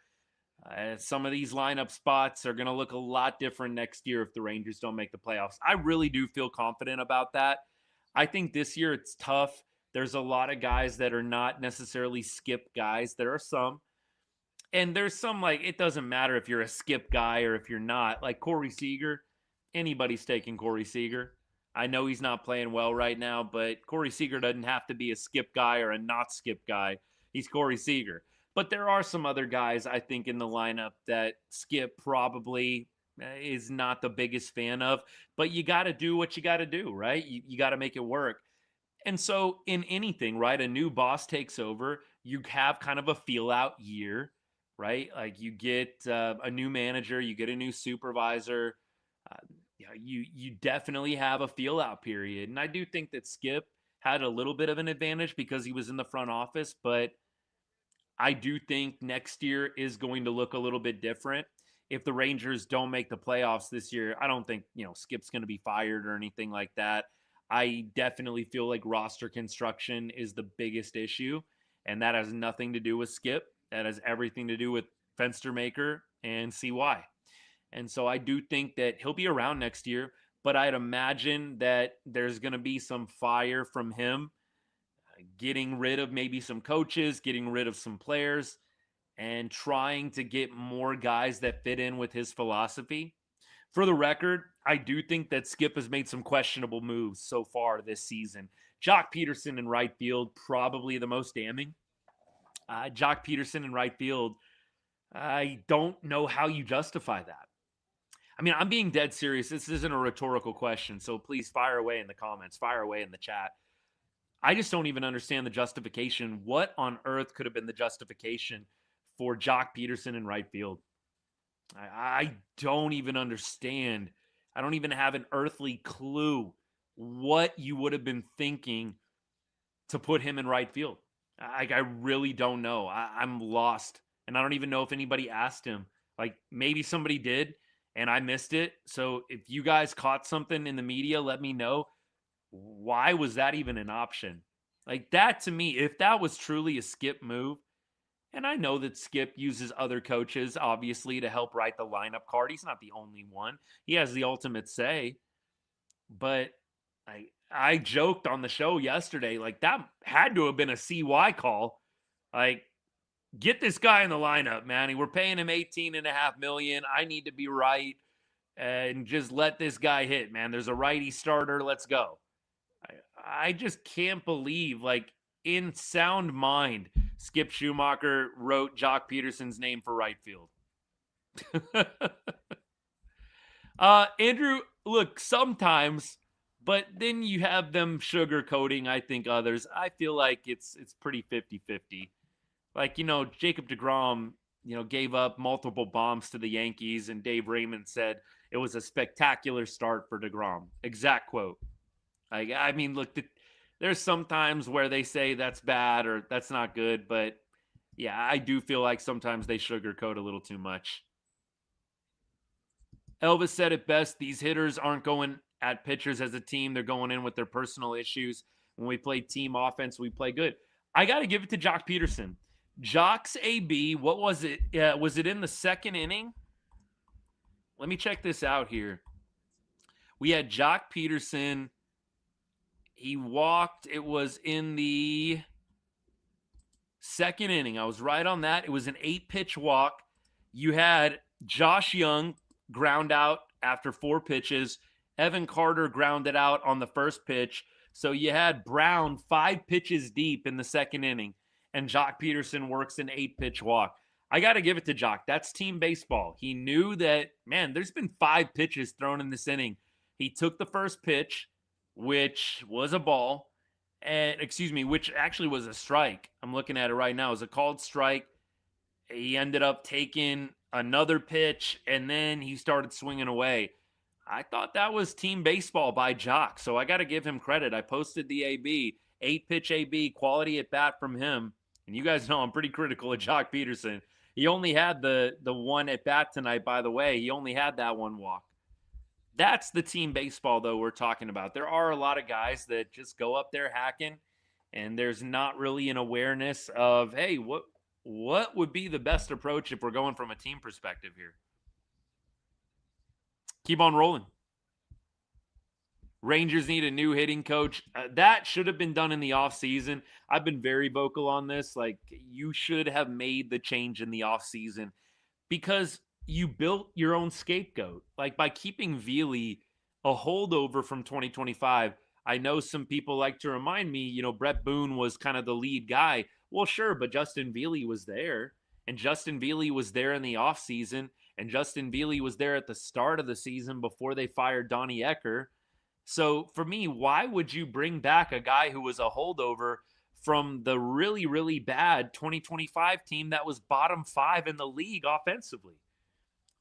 [SPEAKER 1] Some of these lineup spots are going to look a lot different next year if the Rangers don't make the playoffs. I really do feel confident about that. I think this year it's tough. There's a lot of guys that are not necessarily skip guys. There are some. And there's some, like, it doesn't matter if you're a skip guy or if you're not. Like Corey Seager, anybody's taking Corey Seager. I know he's not playing well right now, but Corey Seager doesn't have to be a skip guy or a not skip guy. He's Corey Seager. But there are some other guys, I think, in the lineup that Skip probably is not the biggest fan of. But you got to do what you got to do, right? You got to make it work. And so in anything, right, a new boss takes over, you have kind of a feel-out year, right? Like you get a new manager, you get a new supervisor. You definitely have a feel-out period. And I do think that Skip had a little bit of an advantage because he was in the front office, but I do think next year is going to look a little bit different. if the Rangers don't make the playoffs this year, I don't think, Skip's going to be fired or anything like that. I definitely feel like roster construction is the biggest issue, and that has nothing to do with Skip. That has everything to do with Fenstermaker and CY. And so I do think that he'll be around next year, but I'd imagine that there's going to be some fire from him getting rid of maybe some coaches, getting rid of some players, and trying to get more guys that fit in with his philosophy. For the record, I do think that Skip has made some questionable moves so far this season. Jock Peterson in right field, probably the most damning. Jock Peterson in right field, I don't know how you justify that. I mean, I'm being dead serious. This isn't a rhetorical question, so please fire away in the comments, fire away in the chat. I just don't even understand the justification. What on earth could have been the justification for Jock Peterson in right field? I don't even understand. I don't even have an earthly clue what you would have been thinking to put him in right field. I really don't know. I'm lost. And I don't even know if anybody asked him. Like, maybe somebody did and I missed it. So if you guys caught something in the media, let me know. Why was that even an option? Like, that to me, if that was truly a Skip move, and I know that Skip uses other coaches, obviously, to help write the lineup card. He's not the only one. He has the ultimate say. But I joked on the show yesterday, like, that had to have been a CY call. Like, get this guy in the lineup, man. We're paying him $18.5 million. I need to be right. And just let this guy hit, man. There's a righty starter. Let's go. I just can't believe, like, in sound mind, Skip Schumacher wrote Jock Peterson's name for right field. Andrew, look, sometimes, but then you have them sugarcoating, I think, others. I feel like it's pretty 50-50. Like, Jacob deGrom, gave up multiple bombs to the Yankees, and Dave Raymond said it was a spectacular start for deGrom. Exact quote. I mean, look, there's some times where they say that's bad or that's not good, but yeah, I do feel like sometimes they sugarcoat a little too much. Elvis said it best. These hitters aren't going at pitchers as a team. They're going in with their personal issues. When we play team offense, we play good. I got to give it to Jock Peterson. Jock's AB, what was it? Was it in the second inning? Let me check this out here. We had Jock Peterson. He walked. It was in the second inning. I was right on that. It was an 8-pitch walk. You had Josh Young ground out after 4 pitches. Evan Carter grounded out on the first pitch. So you had Brown 5 pitches deep in the second inning, and Jock Peterson works an 8-pitch walk. I got to give it to Jock. That's team baseball. He knew that, man, there's been 5 pitches thrown in this inning. He took the first pitch, which was a ball, and which actually was a strike. I'm looking at it right now. It was a called strike. He ended up taking another pitch, and then he started swinging away. I thought that was team baseball by Jock, so I got to give him credit. I posted the AB, 8-pitch AB, quality at bat from him. And you guys know I'm pretty critical of Jock Peterson. He only had the one at bat tonight, by the way. He only had that one walk. That's the team baseball, though, we're talking about. There are a lot of guys that just go up there hacking, and there's not really an awareness of, hey, what would be the best approach if we're going from a team perspective here? Keep on rolling. Rangers need a new hitting coach. That should have been done in the offseason. I've been very vocal on this. Like, you should have made the change in the offseason because you built your own scapegoat. Like, by keeping Veely a holdover from 2025, I know some people like to remind me, Brett Boone was kind of the lead guy. Well, sure, but Justin Veely was there, and Justin Veely was there in the offseason, and Justin Veely was there at the start of the season before they fired Donnie Ecker. So for me, why would you bring back a guy who was a holdover from the really, really bad 2025 team that was bottom 5 in the league offensively?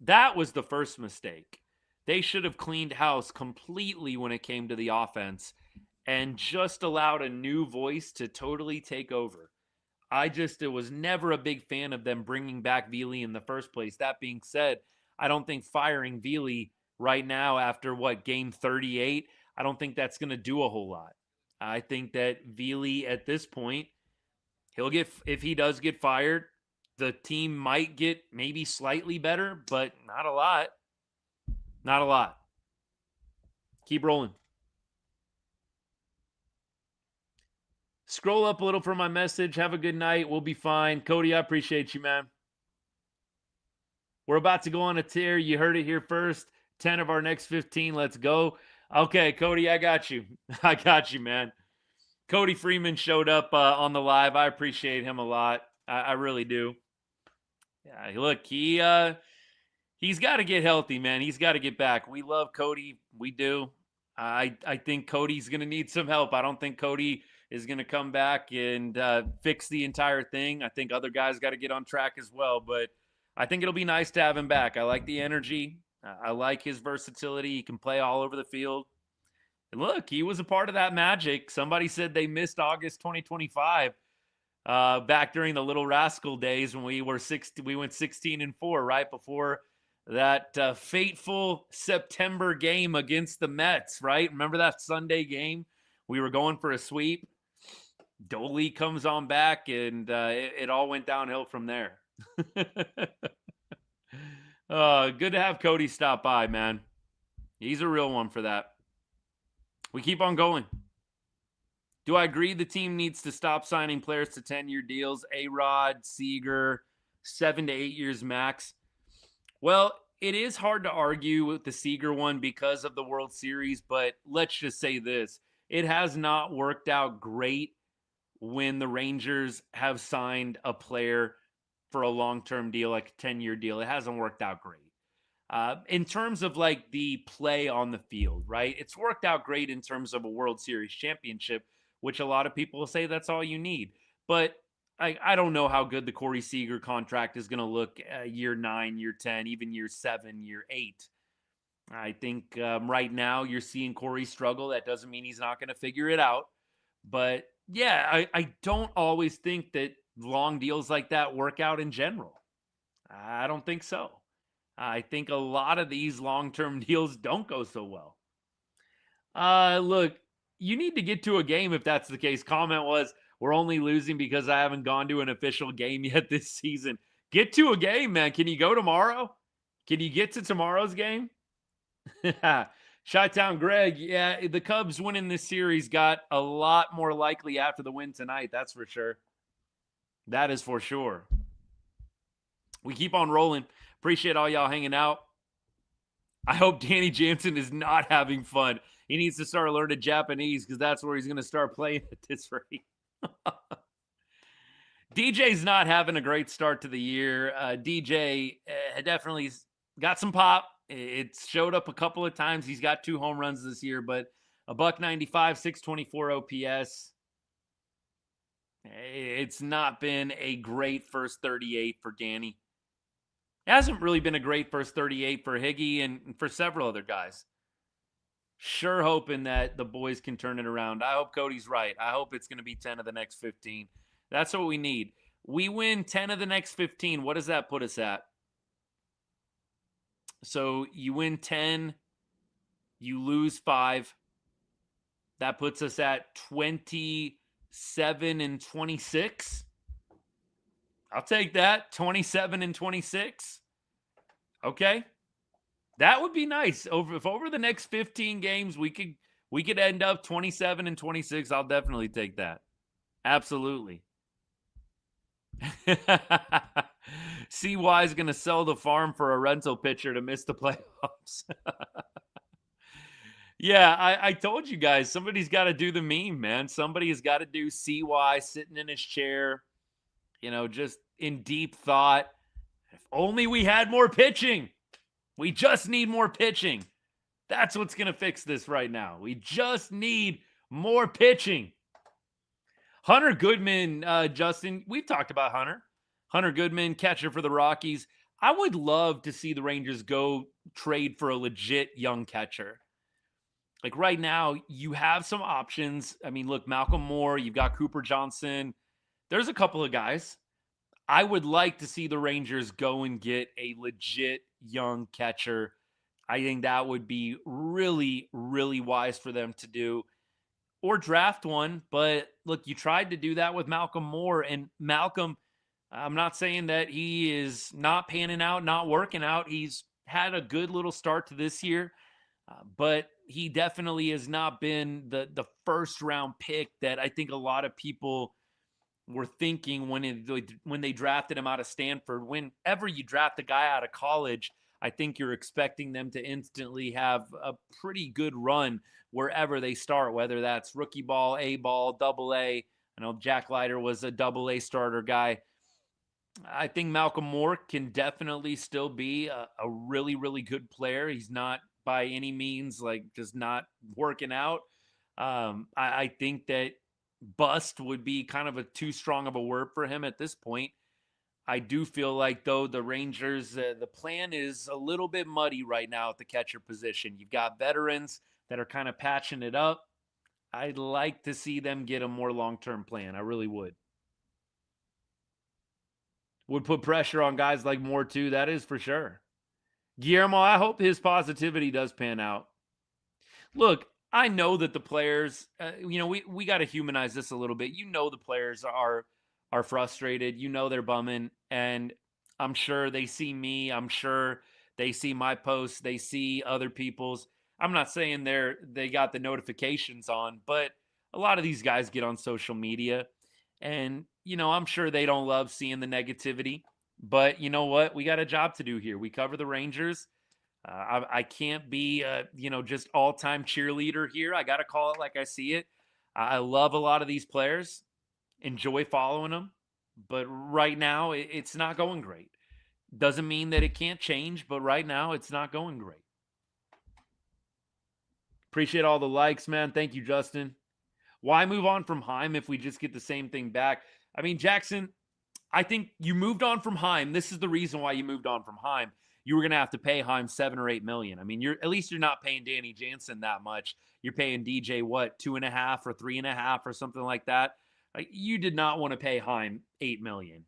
[SPEAKER 1] That was the first mistake. They should have cleaned house completely when it came to the offense and just allowed a new voice to totally take over. I was never a big fan of them bringing back Veely in the first place. That being said, I don't think firing Veely right now after game 38, I don't think that's going to do a whole lot. I think that Veely at this point, if he does get fired, the team might get maybe slightly better, but not a lot. Not a lot. Keep rolling. Scroll up a little for my message. Have a good night. We'll be fine. Cody, I appreciate you, man. We're about to go on a tear. You heard it here first. 10 of our next 15. Let's go. Okay, Cody, I got you. I got you, man. Cody Freeman showed up on the live. I appreciate him a lot. I really do. Yeah, look, he's got to get healthy, man. He's got to get back. We love Cody. We do. I think Cody's going to need some help. I don't think Cody is going to come back and fix the entire thing. I think other guys got to get on track as well, but I think it'll be nice to have him back. I like the energy. I like his versatility. He can play all over the field. And look, he was a part of that magic. Somebody said they missed August 2025 back during the Little Rascal days when we went 16-4 right before that fateful September game against the Mets, right? Remember that Sunday game? We were going for a sweep. Doley comes on back, and it all went downhill from there. Good to have Cody stop by, man. He's a real one for that. We keep on going. Do I agree the team needs to stop signing players to 10-year deals? A-Rod, Seager, 7 to 8 years max. Well, it is hard to argue with the Seager one because of the World Series, but let's just say this. It has not worked out great when the Rangers have signed a player for a long-term deal, like a 10-year deal. It hasn't worked out great. In terms of like the play on the field, right? It's worked out great in terms of a World Series championship, which a lot of people will say that's all you need. But I don't know how good the Corey Seager contract is going to look year 9, year 10, even year 7, year 8. I think right now you're seeing Corey struggle. That doesn't mean he's not going to figure it out. But yeah, I don't always think that long deals like that work out in general. I don't think so. I think a lot of these long-term deals don't go so well. Look, you need to get to a game if that's the case. Comment was, we're only losing because I haven't gone to an official game yet this season. Get to a game, man. Can you go tomorrow? Can you get to tomorrow's game? Chi-Town Greg, yeah, the Cubs winning this series got a lot more likely after the win tonight. That's for sure. That is for sure. We keep on rolling. Appreciate all y'all hanging out. I hope Danny Jansen is not having fun. He needs to start learning Japanese because that's where he's going to start playing at this rate. DJ's not having a great start to the year. DJ definitely got some pop. It showed up a couple of times. He's got 2 home runs this year, but a $195, 624 OPS. It's not been a great first 38 for Danny. It hasn't really been a great first 38 for Higgy and for several other guys. Sure hoping that the boys can turn it around. I hope Cody's right. I hope it's going to be 10 of the next 15. That's what we need. We win 10 of the next 15. What does that put us at? So you win 10, you lose 5. That puts us at 27 and 26. I'll take that. 27 and 26. Okay. That would be nice. If over the next 15 games we could end up 27 and 26, I'll definitely take that. Absolutely. CY is going to sell the farm for a rental pitcher to miss the playoffs. Yeah, I told you guys, somebody's got to do the meme, man. Somebody has got to do CY sitting in his chair, just in deep thought. If only we had more pitching. We just need more pitching. That's what's going to fix this right now. We just need more pitching. Hunter Goodman, Justin, we've talked about Hunter. Hunter Goodman, catcher for the Rockies. I would love to see the Rangers go trade for a legit young catcher. Like right now, you have some options. I mean, look, Malcolm Moore, you've got Cooper Johnson. There's a couple of guys. I would like to see the Rangers go and get a legit young catcher. I think that would be really, really wise for them to do, or draft one. But look, you tried to do that with Malcolm Moore, and Malcolm, I'm not saying that he is not panning out, not working out. He's had a good little start to this year, but he definitely has not been the first round pick that I think a lot of people were thinking when they drafted him out of Stanford. Whenever you draft a guy out of college, I think you're expecting them to instantly have a pretty good run wherever they start, whether that's rookie ball, A ball, double A. I know Jack Leiter was a double A starter guy. I think Malcolm Moore can definitely still be a really, really good player. He's not by any means like just not working out. I think that bust would be kind of a too strong of a word for him at this point. I do feel like, though, the Rangers, the plan is a little bit muddy right now at the catcher position. You've got veterans that are kind of patching it up. I'd like to see them get a more long-term plan. I really would. Would put pressure on guys like Moore, too. That is for sure. Guillermo, I hope his positivity does pan out. Look, I know that the players, we got to humanize this a little bit. The players are frustrated. They're bumming, and I'm sure they see me. I'm sure they see my posts. They see other people's. I'm not saying they got the notifications on, but a lot of these guys get on social media, and I'm sure they don't love seeing the negativity. But you know what? We got a job to do here. We cover the Rangers. I can't be, just all-time cheerleader here. I got to call it like I see it. I love a lot of these players, enjoy following them, but right now it's not going great. Doesn't mean that it can't change, but right now it's not going great. Appreciate all the likes, man. Thank you, Justin. Why move on from Heim if we just get the same thing back? I mean, Jackson, I think you moved on from Heim. This is the reason why you moved on from Heim. You were going to have to pay Heim $7 or $8 million. I mean, at least you're not paying Danny Jansen that much. You're paying DJ what, 2.5 or 3.5 or something like that. You did not want to pay Heim $8 million.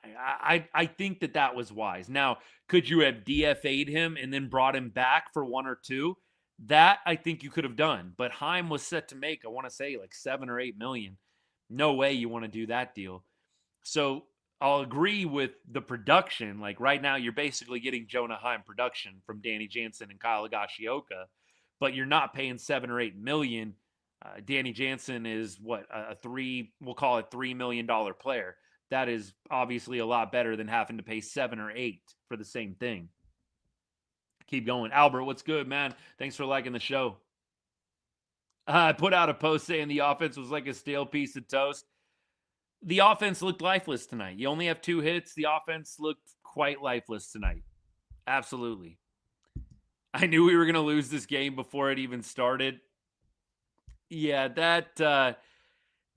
[SPEAKER 1] I think that was wise. Now, could you have DFA'd him and then brought him back for 1 or 2? That I think you could have done. But Heim was set to make, I want to say, like 7 or 8 million. No way you want to do that deal. So I'll agree with the production. Like right now, you're basically getting Jonah Heim production from Danny Jansen and Kyle Higashioka, but you're not paying 7 or 8 million. Danny Jansen is what, we'll call it $3 million player. That is obviously a lot better than having to pay 7 or 8 for the same thing. Keep going. Albert, what's good, man? Thanks for liking the show. I put out a post saying the offense was like a stale piece of toast. The offense looked lifeless tonight. You only have 2 hits. The offense looked quite lifeless tonight. Absolutely. I knew we were going to lose this game before it even started. Yeah, that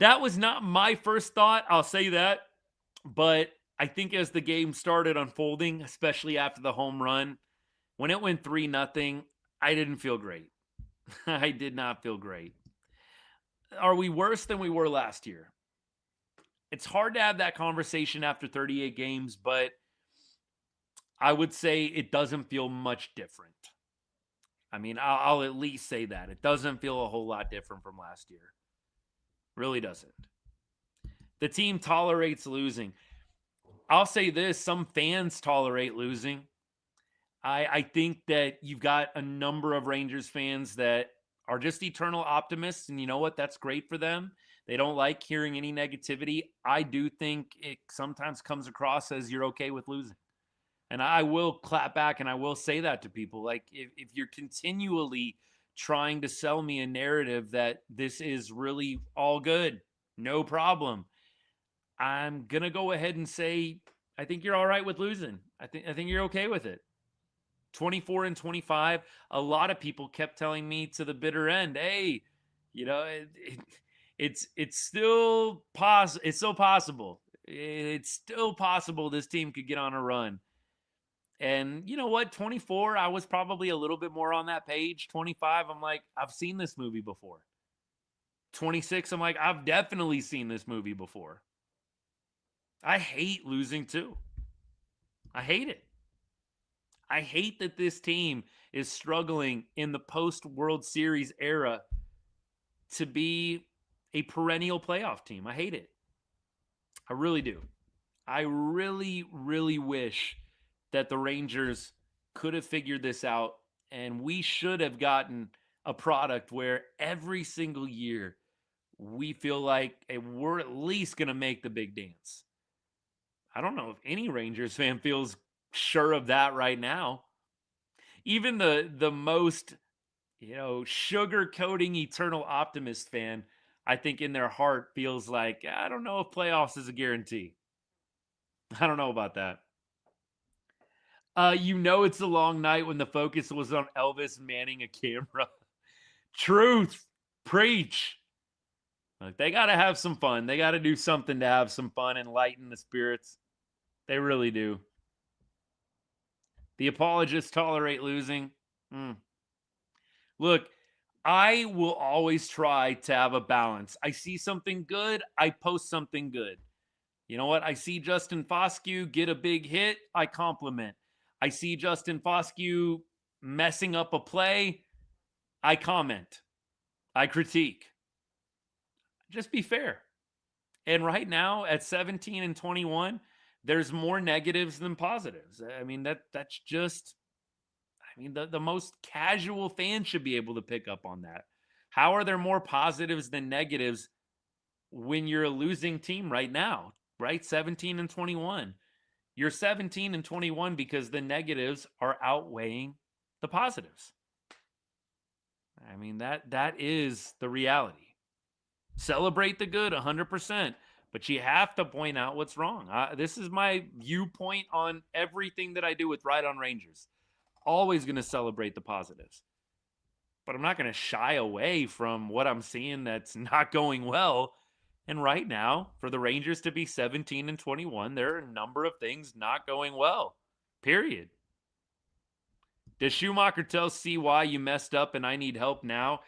[SPEAKER 1] was not my first thought. I'll say that. But I think as the game started unfolding, especially after the home run, when it went 3-0, I didn't feel great. I did not feel great. Are we worse than we were last year? It's hard to have that conversation after 38 games, but I would say it doesn't feel much different. I mean, I'll at least say that. It doesn't feel a whole lot different from last year. Really doesn't. The team tolerates losing. I'll say this, some fans tolerate losing. I think that you've got a number of Rangers fans that are just eternal optimists, and you know what? That's great for them. They don't like hearing any negativity. I do think it sometimes comes across as you're okay with losing. And I will clap back and I will say that to people. Like, if you're continually trying to sell me a narrative that this is really all good, no problem, I'm going to go ahead and say, I think you're all right with losing. I think you're okay with it. 24-25. A lot of people kept telling me to the bitter end, hey, it's still possible. It's still possible. It's still possible this team could get on a run. And you know what? 24, I was probably a little bit more on that page. 25, I'm like, I've seen this movie before. 26, I'm like, I've definitely seen this movie before. I hate losing too. I hate it. I hate that this team is struggling in the post World Series era to be a perennial playoff team. I hate it. I really do. I really, really wish that the Rangers could have figured this out, and we should have gotten a product where every single year we feel like we're at least going to make the big dance. I don't know if any Rangers fan feels sure of that right now. Even the most, sugar coating eternal optimist fan, I think in their heart feels like, I don't know if playoffs is a guarantee. I don't know about that. It's a long night when the focus was on Elvis manning a camera. Truth. Preach. Look, they got to have some fun. They got to do something to have some fun and lighten the spirits. They really do. The apologists tolerate losing. Look, I will always try to have a balance. I see something good, I post something good. You know what? I see Justin Foscue get a big hit, I compliment. I see Justin Foscue messing up a play, I comment. I critique. Just be fair. And right now at 17 and 21, there's more negatives than positives. I mean, that's just the most casual fan should be able to pick up on that. How are there more positives than negatives when you're a losing team right now, right? 17 and 21. You're 17 and 21 because the negatives are outweighing the positives. I mean, that is the reality. Celebrate the good 100%, but you have to point out what's wrong. This is my viewpoint on everything that I do with Right on Rangers. Always going to celebrate the positives, but I'm not going to shy away from what I'm seeing that's not going well. And right now, for the Rangers to be 17 and 21, there are a number of things not going well. Period. Does Schumacher tell CY you messed up and I need help now?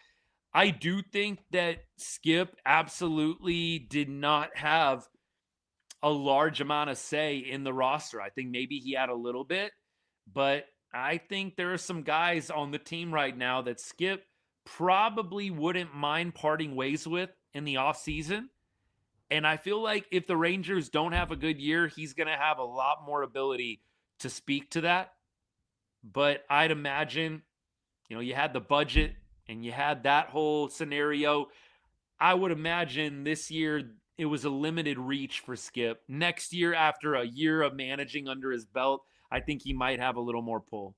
[SPEAKER 1] I do think that Skip absolutely did not have a large amount of say in the roster. I think maybe he had a little bit, but I think there are some guys on the team right now that Skip probably wouldn't mind parting ways with in the offseason. And I feel like if the Rangers don't have a good year, he's going to have a lot more ability to speak to that. But I'd imagine, you had the budget and you had that whole scenario. I would imagine this year it was a limited reach for Skip. Next year, after a year of managing under his belt, I think he might have a little more pull.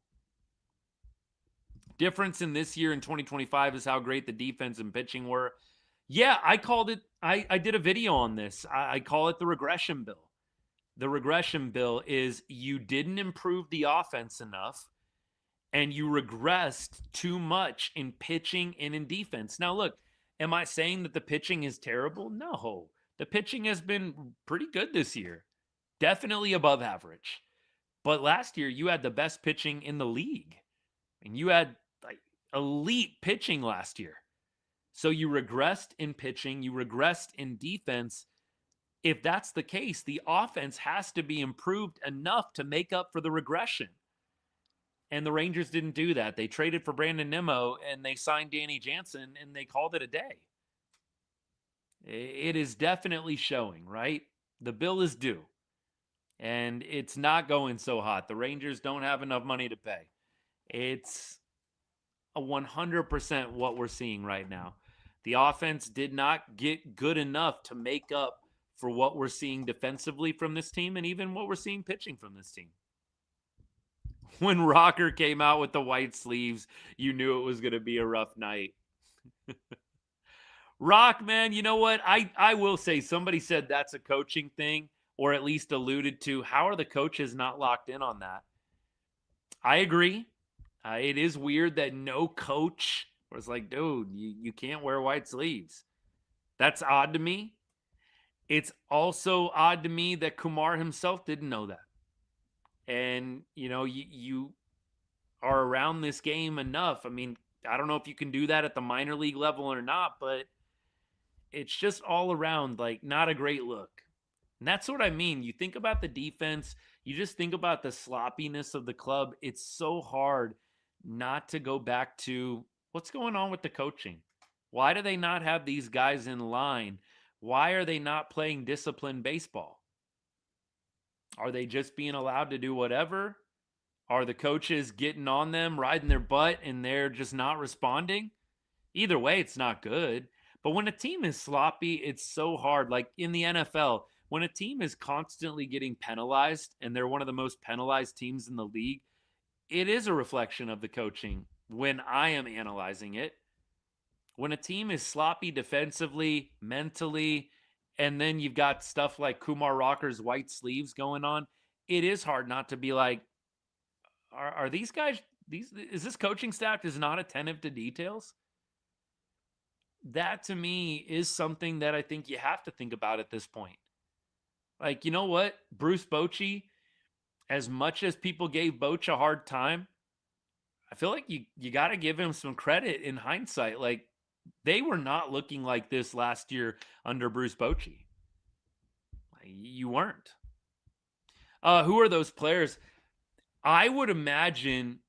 [SPEAKER 1] Difference in this year in 2025 is how great the defense and pitching were. Yeah, I called it. I did a video on this. I call it the regression bill. The regression bill is you didn't improve the offense enough and you regressed too much in pitching and in defense. Now, look, am I saying that the pitching is terrible? No. The pitching has been pretty good this year. Definitely above average. But last year, you had the best pitching in the league. And you had elite pitching last year. So you regressed in pitching, you regressed in defense. If that's the case, the offense has to be improved enough to make up for the regression. And the Rangers didn't do that. They traded for Brandon Nimmo and they signed Danny Jansen and they called it a day. It is definitely showing, right? The bill is due. And it's not going so hot. The Rangers don't have enough money to pay. It's a 100% what we're seeing right now. The offense did not get good enough to make up for what we're seeing defensively from this team and even what we're seeing pitching from this team. When Rocker came out with the white sleeves, you knew it was going to be a rough night. Rock, man, you know what? I will say somebody said that's a coaching thing, or at least alluded to. How are the coaches not locked in on that? I agree. It is weird that no coach was like, dude, you can't wear white sleeves. That's odd to me. It's also odd to me that Kumar himself didn't know that. And, you are around this game enough. I mean, I don't know if you can do that at the minor league level or not, but it's just all around, not a great look. And that's what I mean. You think about the defense, you just think about the sloppiness of the club. It's so hard not to go back to what's going on with the coaching. Why do they not have these guys in line? Why are they not playing disciplined baseball? Are they just being allowed to do whatever? Are the coaches getting on them, riding their butt, and they're just not responding? Either way, it's not good. But when a team is sloppy, it's so hard. Like in the NFL, when a team is constantly getting penalized and they're one of the most penalized teams in the league, it is a reflection of the coaching when I am analyzing it. When a team is sloppy defensively, mentally, and then you've got stuff like Kumar Rocker's white sleeves going on, it is hard not to be like, are these guys, is this coaching staff is not attentive to details? That to me is something that I think you have to think about at this point. Like, you know what? Bruce Bochy, as much as people gave Boch a hard time, I feel like you got to give him some credit in hindsight. Like, they were not looking like this last year under Bruce Bochy. You weren't. Who are those players? I would imagine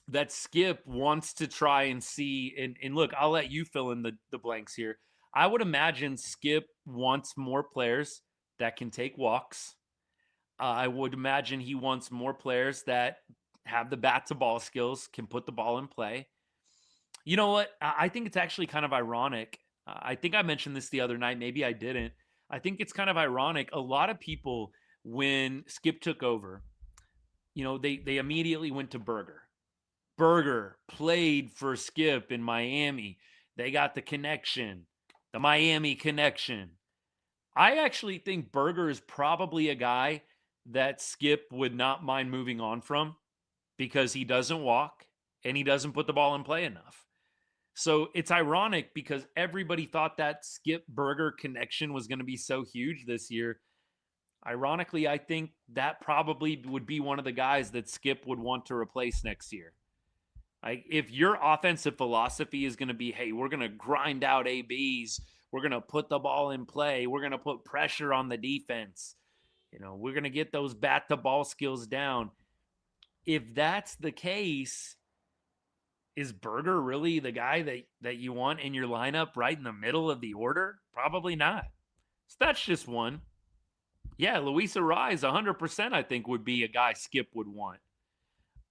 [SPEAKER 1] that Skip wants to try and see, and look, I'll let you fill in the blanks here. I would imagine Skip wants more players that can take walks. I would imagine he wants more players that have the bat to ball skills, can put the ball in play. You know what? I think it's actually kind of ironic. I think I mentioned this the other night. Maybe I didn't. I think it's kind of ironic. A lot of people, when Skip took over, they immediately went to Berger. Berger played for Skip in Miami. They got the connection, the Miami connection. I actually think Berger is probably a guy that Skip would not mind moving on from because he doesn't walk and he doesn't put the ball in play enough. So it's ironic because everybody thought that Skip Berger connection was going to be so huge this year. Ironically, I think that probably would be one of the guys that Skip would want to replace next year. Like, if your offensive philosophy is going to be, hey, we're going to grind out ABs, we're going to put the ball in play, we're going to put pressure on the defense, we're going to get those bat to ball skills down. If that's the case, is Berger really the guy that you want in your lineup right in the middle of the order? Probably not. So that's just one. Yeah, Luis Arraez, 100% I think would be a guy Skip would want.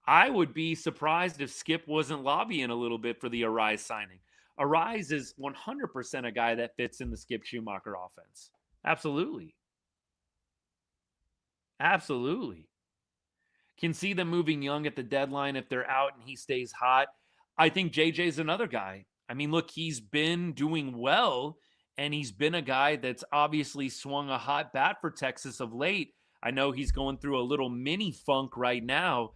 [SPEAKER 1] I would be surprised if Skip wasn't lobbying a little bit for the Arraez signing. Arraez is 100% a guy that fits in the Skip Schumacher offense. Absolutely. Absolutely. Can see them moving Young at the deadline if they're out and he stays hot. I think JJ's another guy. I mean, look, he's been doing well, and he's been a guy that's obviously swung a hot bat for Texas of late. I know he's going through a little mini funk right now.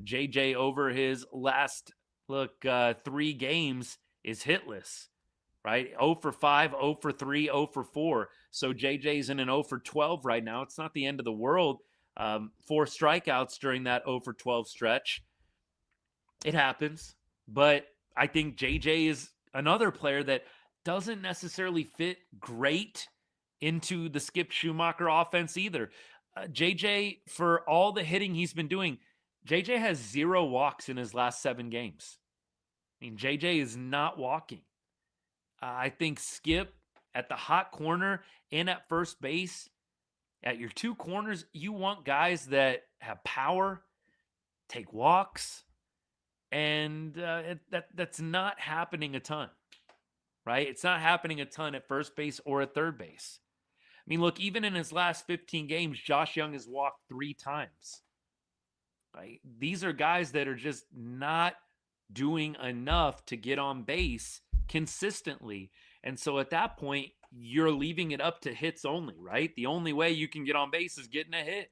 [SPEAKER 1] JJ over his last 3 games is hitless, right? 0 for 5, 0 for 3, 0 for 4. So JJ's in an 0 for 12 right now. It's not the end of the world. 4 strikeouts during that 0 for 12 stretch. It happens. But I think JJ is another player that doesn't necessarily fit great into the Skip Schumacher offense either. JJ, for all the hitting he's been doing, JJ has 0 walks in his last 7 games. I mean, JJ is not walking. I think Skip at the hot corner and at first base, at your 2 corners, you want guys that have power, take walks, and that's not happening a ton, right? It's not happening a ton at first base or at third base. I mean, look, even in his last 15 games, Josh Young has walked 3 times. Right? These are guys that are just not doing enough to get on base consistently. And so at that point, you're leaving it up to hits only, right? The only way you can get on base is getting a hit.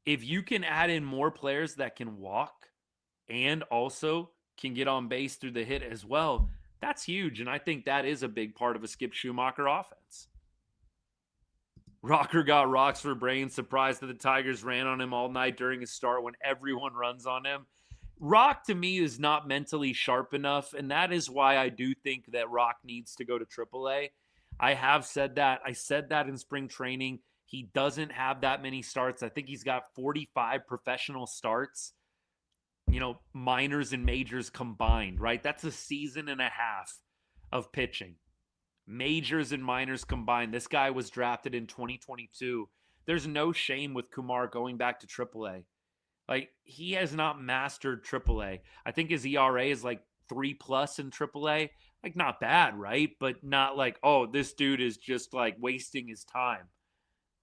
[SPEAKER 1] If you can add in more players that can walk and also can get on base through the hit as well, that's huge. And I think that is a big part of a Skip Schumacher offense. Rocker got rocks for brains, surprised that the Tigers ran on him all night during his start when everyone runs on him. Rock, to me, is not mentally sharp enough, and that is why I do think that Rock needs to go to AAA. I have said that. I said that in spring training. He doesn't have that many starts. I think he's got 45 professional starts, minors and majors combined, right? That's a season and a half of pitching. Majors and minors combined. This guy was drafted in 2022. There's no shame with Kumar going back to AAA. Like, he has not mastered AAA. I think his ERA is like 3+ in AAA. Like, not bad, right? But not like, oh, this dude is just like wasting his time.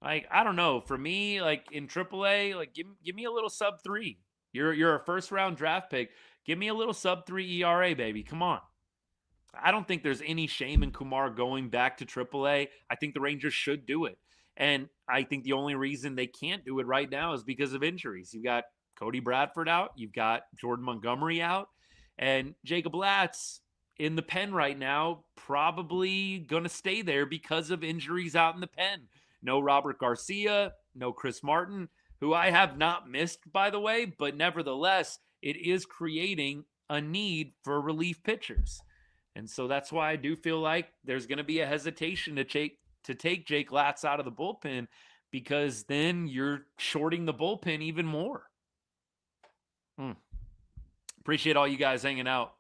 [SPEAKER 1] Like, I don't know. For me, like in AAA, like give me a little sub-3. You're a first round draft pick. Give me a little sub-3 ERA, baby. Come on. I don't think there's any shame in Kumar going back to AAA. I think the Rangers should do it. And I think the only reason they can't do it right now is because of injuries. You've got Cody Bradford out. You've got Jordan Montgomery out. And Jacob Latz in the pen right now, probably going to stay there because of injuries out in the pen. No Robert Garcia, no Chris Martin, who I have not missed, by the way, but nevertheless, it is creating a need for relief pitchers. And so that's why I do feel like there's going to be a hesitation to take Jake Latz out of the bullpen, because then you're shorting the bullpen even more. Appreciate all you guys hanging out.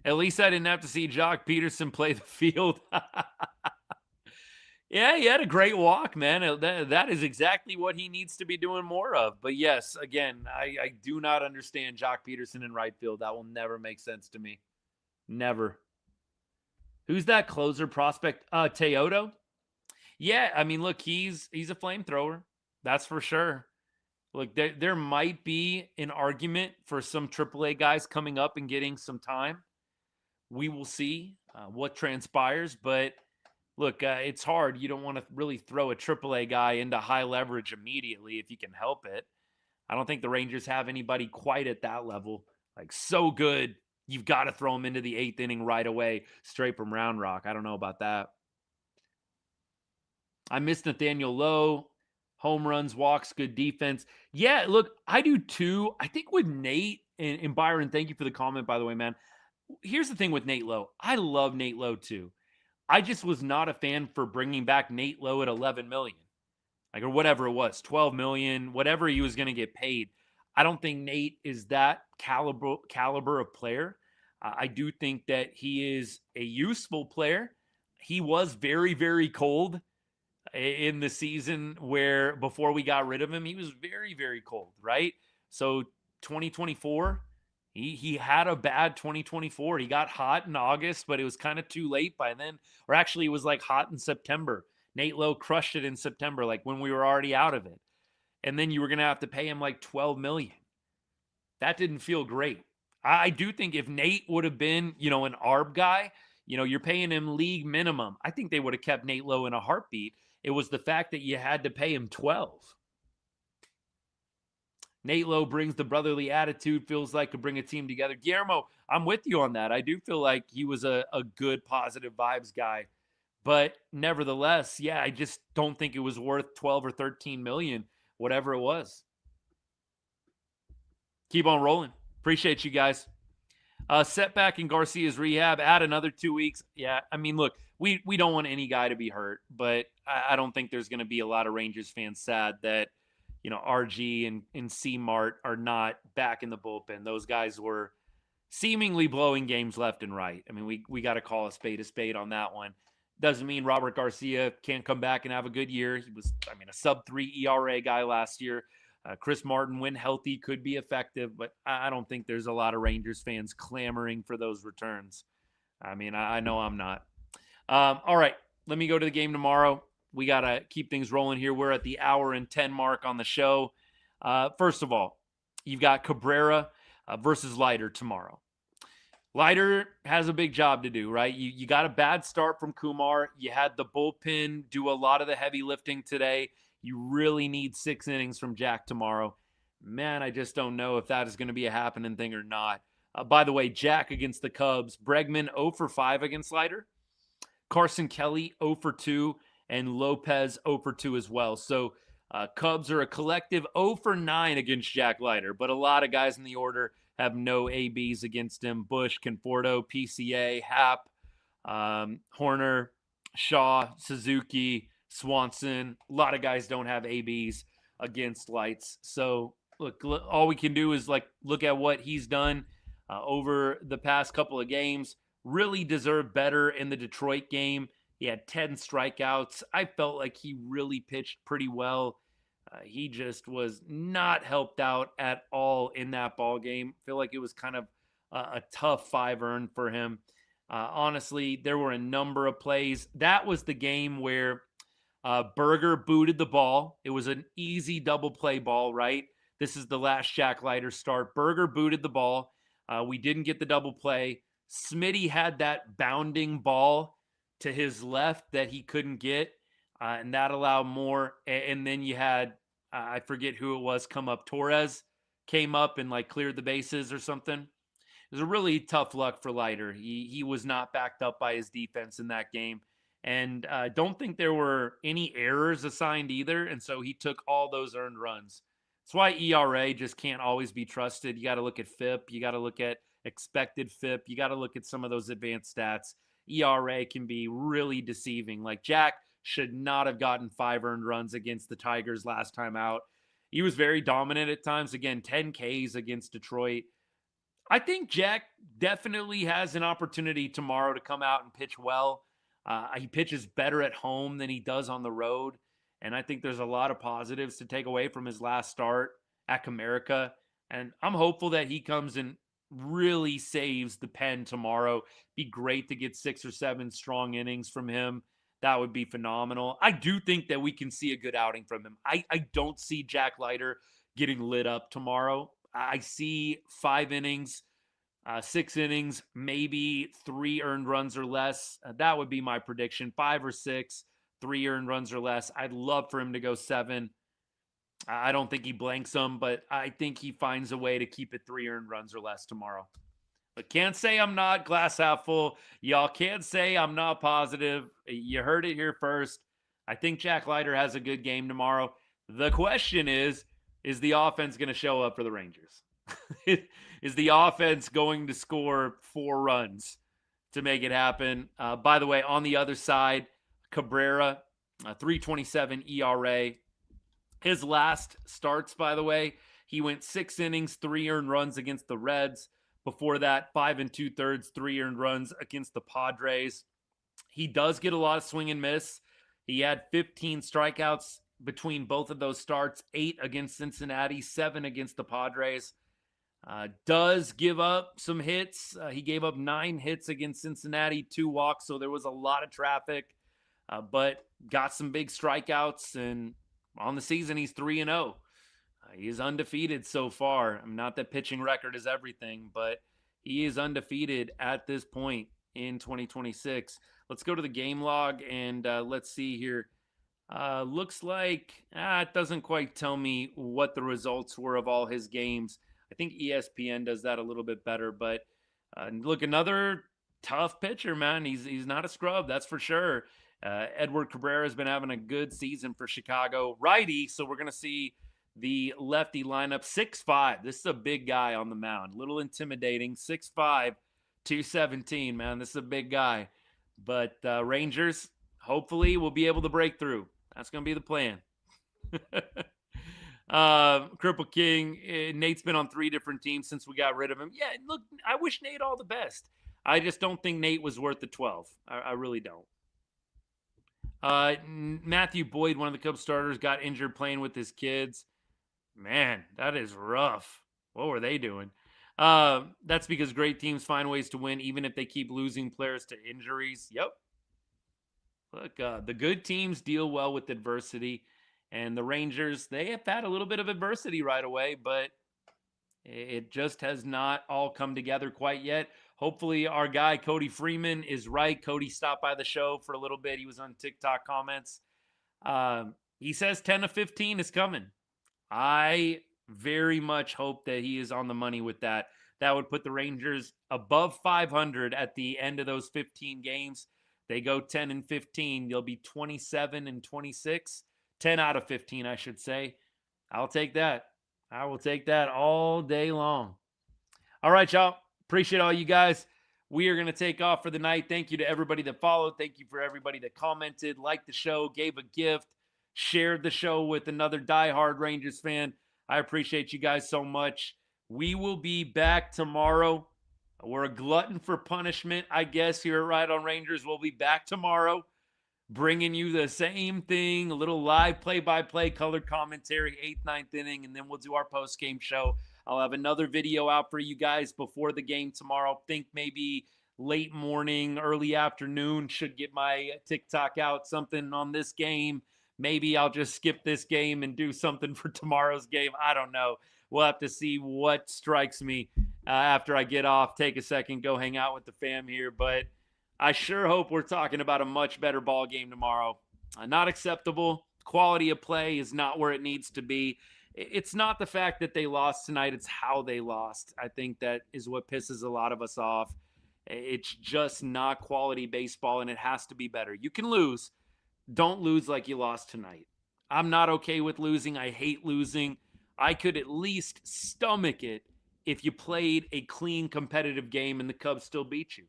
[SPEAKER 1] At least I didn't have to see Jock Peterson play the field. Yeah, he had a great walk, man. That is exactly what he needs to be doing more of. But yes, again, I do not understand Jock Peterson in right field. That will never make sense to me. Never. Who's that closer prospect? Teodo? Yeah, I mean, look, he's a flamethrower. That's for sure. Look, there might be an argument for some AAA guys coming up and getting some time. We will see what transpires, but look, it's hard. You don't want to really throw a AAA guy into high leverage immediately if you can help it. I don't think the Rangers have anybody quite at that level. Like, so good, you've got to throw him into the 8th inning right away, straight from Round Rock. I don't know about that. I miss Nathaniel Lowe. Home runs, walks, good defense. Yeah, look, I do too. I think with Nate and Byron, thank you for the comment, by the way, man. Here's the thing with Nate Lowe. I love Nate Lowe too. I just was not a fan for bringing back Nate Lowe at $11 million. Like, or whatever it was, $12 million, whatever he was going to get paid. I don't think Nate is that caliber of player. I do think that he is a useful player. He was very, very cold in the season where before we got rid of him, he was very, very cold, right? So 2024, he had a bad 2024. He got hot in August, but it was kind of too late by then. Or actually, it was like hot in September. Nate Lowe crushed it in September, like when we were already out of it. And then you were going to have to pay him like $12 million. That didn't feel great. I do think if Nate would have been, an ARB guy, you're paying him league minimum. I think they would have kept Nate Lowe in a heartbeat. It was the fact that you had to pay him 12. Nate Lowe brings the brotherly attitude, feels like could bring a team together. Guillermo, I'm with you on that. I do feel like he was a good, positive vibes guy. But nevertheless, yeah, I just don't think it was worth 12 or 13 million, whatever it was. Keep on rolling. Appreciate you guys. Setback in Garcia's rehab. Add another 2 weeks. Yeah, I mean, look, we don't want any guy to be hurt, but I don't think there's going to be a lot of Rangers fans sad that, RG and C-Mart are not back in the bullpen. Those guys were seemingly blowing games left and right. I mean, we got to call a spade on that one. Doesn't mean Robert Garcia can't come back and have a good year. He was, a sub-3 ERA guy last year. Chris Martin, when healthy, could be effective, but I don't think there's a lot of Rangers fans clamoring for those returns. I mean, I know I'm not. All right, let me go to the game tomorrow. We got to keep things rolling here. We're at the hour and 10 mark on the show. First of all, you've got Cabrera versus Leiter tomorrow. Leiter has a big job to do, right? You got a bad start from Kumar. You had the bullpen do a lot of the heavy lifting today. You really need 6 innings from Jack tomorrow. Man, I just don't know if that is going to be a happening thing or not. By the way, Jack against the Cubs. Bregman 0 for 5 against Leiter. Carson Kelly 0 for 2. And Lopez 0 for 2 as well. So Cubs are a collective 0 for 9 against Jack Leiter. But a lot of guys in the order have no ABs against him. Bush, Conforto, PCA, Happ, Horner, Shaw, Suzuki, Swanson. A lot of guys don't have ABs against lights. So look, all we can do is look at what he's done over the past couple of games. Really deserved better in the Detroit game. He had 10 strikeouts. I felt like he really pitched pretty well. He just was not helped out at all in that ball game. I feel like it was kind of a tough 5 earned for him. Honestly, there were a number of plays. That was the game where Berger booted the ball. It was an easy double play ball, right? This is the last Jack Leiter start. Berger booted the ball. We didn't get the double play. Smitty had that bounding ball to his left that he couldn't get, and that allowed more. And then you had, I forget who it was, come up. Torres came up and cleared the bases or something. It was a really tough luck for Leiter. He was not backed up by his defense in that game. And I don't think there were any errors assigned either. And so he took all those earned runs. That's why ERA just can't always be trusted. You got to look at FIP. You got to look at expected FIP. You got to look at some of those advanced stats. ERA can be really deceiving. Like Jack should not have gotten 5 earned runs against the Tigers last time out. He was very dominant at times. Again, 10 Ks against Detroit. I think Jack definitely has an opportunity tomorrow to come out and pitch well. He pitches better at home than he does on the road. And I think there's a lot of positives to take away from his last start at Comerica. And I'm hopeful that he comes and really saves the pen tomorrow. Be great to get 6 or 7 strong innings from him. That would be phenomenal. I do think that we can see a good outing from him. I don't see Jack Leiter getting lit up tomorrow. I see 5 innings, 6 innings, maybe 3 earned runs or less. That would be my prediction. 5 or 6, 3 earned runs or less. I'd love for him to go 7. I don't think he blanks them, but I think he finds a way to keep it 3 earned runs or less tomorrow. But can't say I'm not glass half full. Y'all can't say I'm not positive. You heard it here first. I think Jack Leiter has a good game tomorrow. The question is the offense going to show up for the Rangers? Is the offense going to score 4 runs to make it happen? By the way, on the other side, Cabrera, 3.27 ERA. His last starts, by the way, he went 6 innings, 3 earned runs against the Reds. Before that, 5 2/3, 3 earned runs against the Padres. He does get a lot of swing and miss. He had 15 strikeouts between both of those starts, 8 against Cincinnati, 7 against the Padres. Does give up some hits. He gave up 9 hits against Cincinnati, 2 walks, so there was a lot of traffic, but got some big strikeouts, and on the season, he's 3-0. He is undefeated so far. Not that pitching record is everything, but he is undefeated at this point in 2026. Let's go to the game log, and let's see here. Looks like it doesn't quite tell me what the results were of all his games. I think ESPN does that a little bit better, but look, another tough pitcher, man. He's not a scrub, that's for sure. Edward Cabrera has been having a good season for Chicago. Righty, so we're going to see the lefty lineup. 6'5". This is a big guy on the mound. A little intimidating. 6'5", 217, man. This is a big guy. But Rangers, hopefully, will be able to break through. That's going to be the plan. Cripple King, Nate's been on 3 different teams since we got rid of him. Yeah, look, I wish Nate all the best. I just don't think Nate was worth the 12. I really don't. Matthew Boyd, one of the Cubs starters, got injured playing with his kids. Man, that is rough. What were they doing? That's because great teams find ways to win, even if they keep losing players to injuries. Yep. Look, the good teams deal well with adversity, and the Rangers, they have had a little bit of adversity right away, but it just has not all come together quite yet. Hopefully our guy Cody Freeman is right. Cody stopped by the show for a little bit. He was on TikTok comments. He says 10 of 15 is coming. I very much hope that he is on the money with that. That would put the Rangers above 500 at the end of those 15 games. They go 10 and 15. They'll be 27 and 26. 10 out of 15, I should say. I'll take that. I will take that all day long. All right, y'all. Appreciate all you guys We are going to take off for the night. Thank you to everybody that followed. Thank you for everybody that commented, liked the show, gave a gift, shared the show with another diehard Rangers fan. I appreciate you guys so much. We will be back tomorrow. We're a glutton for punishment, I guess, here at Ride on Rangers. We'll be back tomorrow, bringing you the same thing, a little live play-by-play colored commentary, 8th, 9th inning, and then we'll do our post-game show. I'll have another video out for you guys before the game tomorrow. Think maybe late morning, early afternoon. Should get my TikTok out, something on this game. Maybe I'll just skip this game and do something for tomorrow's game. I don't know. We'll have to see what strikes me after I get off, take a second, go hang out with the fam here. But I sure hope we're talking about a much better ball game tomorrow. Not acceptable. Quality of play is not where it needs to be. It's not the fact that they lost tonight. It's how they lost. I think that is what pisses a lot of us off. It's just not quality baseball, and it has to be better. You can lose. Don't lose like you lost tonight. I'm not okay with losing. I hate losing. I could at least stomach it if you played a clean, competitive game and the Cubs still beat you.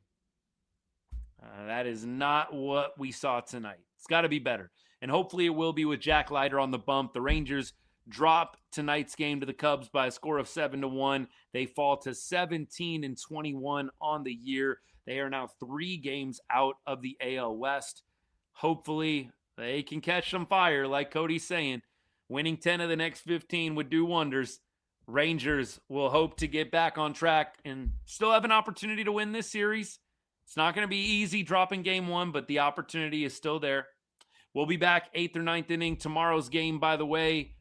[SPEAKER 1] That is not what we saw tonight. It's got to be better. And hopefully it will be with Jack Leiter on the bump. The Rangers drop tonight's game to the Cubs by a score of 7-1. They fall to 17-21 on the year. They are now 3 games out of the AL West. Hopefully they can catch some fire, like Cody's saying. Winning 10 of the next 15 would do wonders. Rangers will hope to get back on track and still have an opportunity to win this series. It's not going to be easy dropping game 1, but the opportunity is still there. We'll be back 8th or 9th inning. Tomorrow's game, by the way,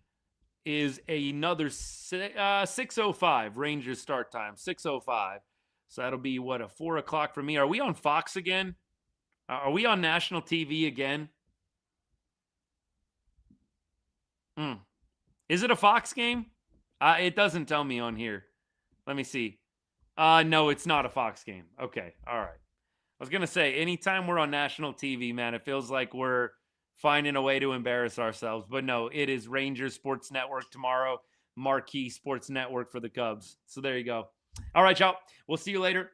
[SPEAKER 1] is another 6:05 Rangers start time. 6:05. So that'll be, what, a 4 o'clock for me. Are we on Fox again? Are we on national TV again? Is it a Fox game? It doesn't tell me on here. Let me see. No, it's not a Fox game. Okay, all right. I was going to say, anytime we're on national TV, man, it feels like we're finding a way to embarrass ourselves. But no, it is Rangers Sports Network tomorrow. Marquee Sports Network for the Cubs. So there you go. All right, y'all. We'll see you later.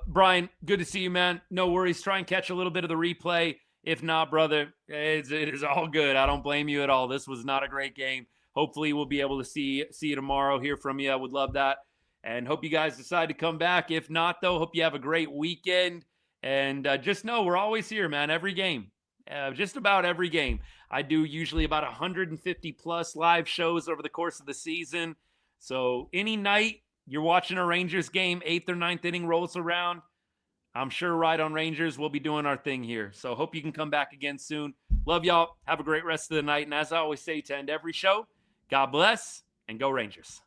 [SPEAKER 1] Brian, good to see you, man. No worries. Try and catch a little bit of the replay. If not, brother, it is all good. I don't blame you at all. This was not a great game. Hopefully we'll be able to see you tomorrow, hear from you. I would love that. And hope you guys decide to come back. If not, though, hope you have a great weekend. And just know we're always here, man, every game. Just about every game. I do usually about 150 plus live shows over the course of the season. So any night you're watching a Rangers game, 8th or 9th inning rolls around, I'm sure Ride on Rangers will be doing our thing here. So hope you can come back again soon. Love y'all. Have a great rest of the night. And as I always say to end every show, God bless and go Rangers.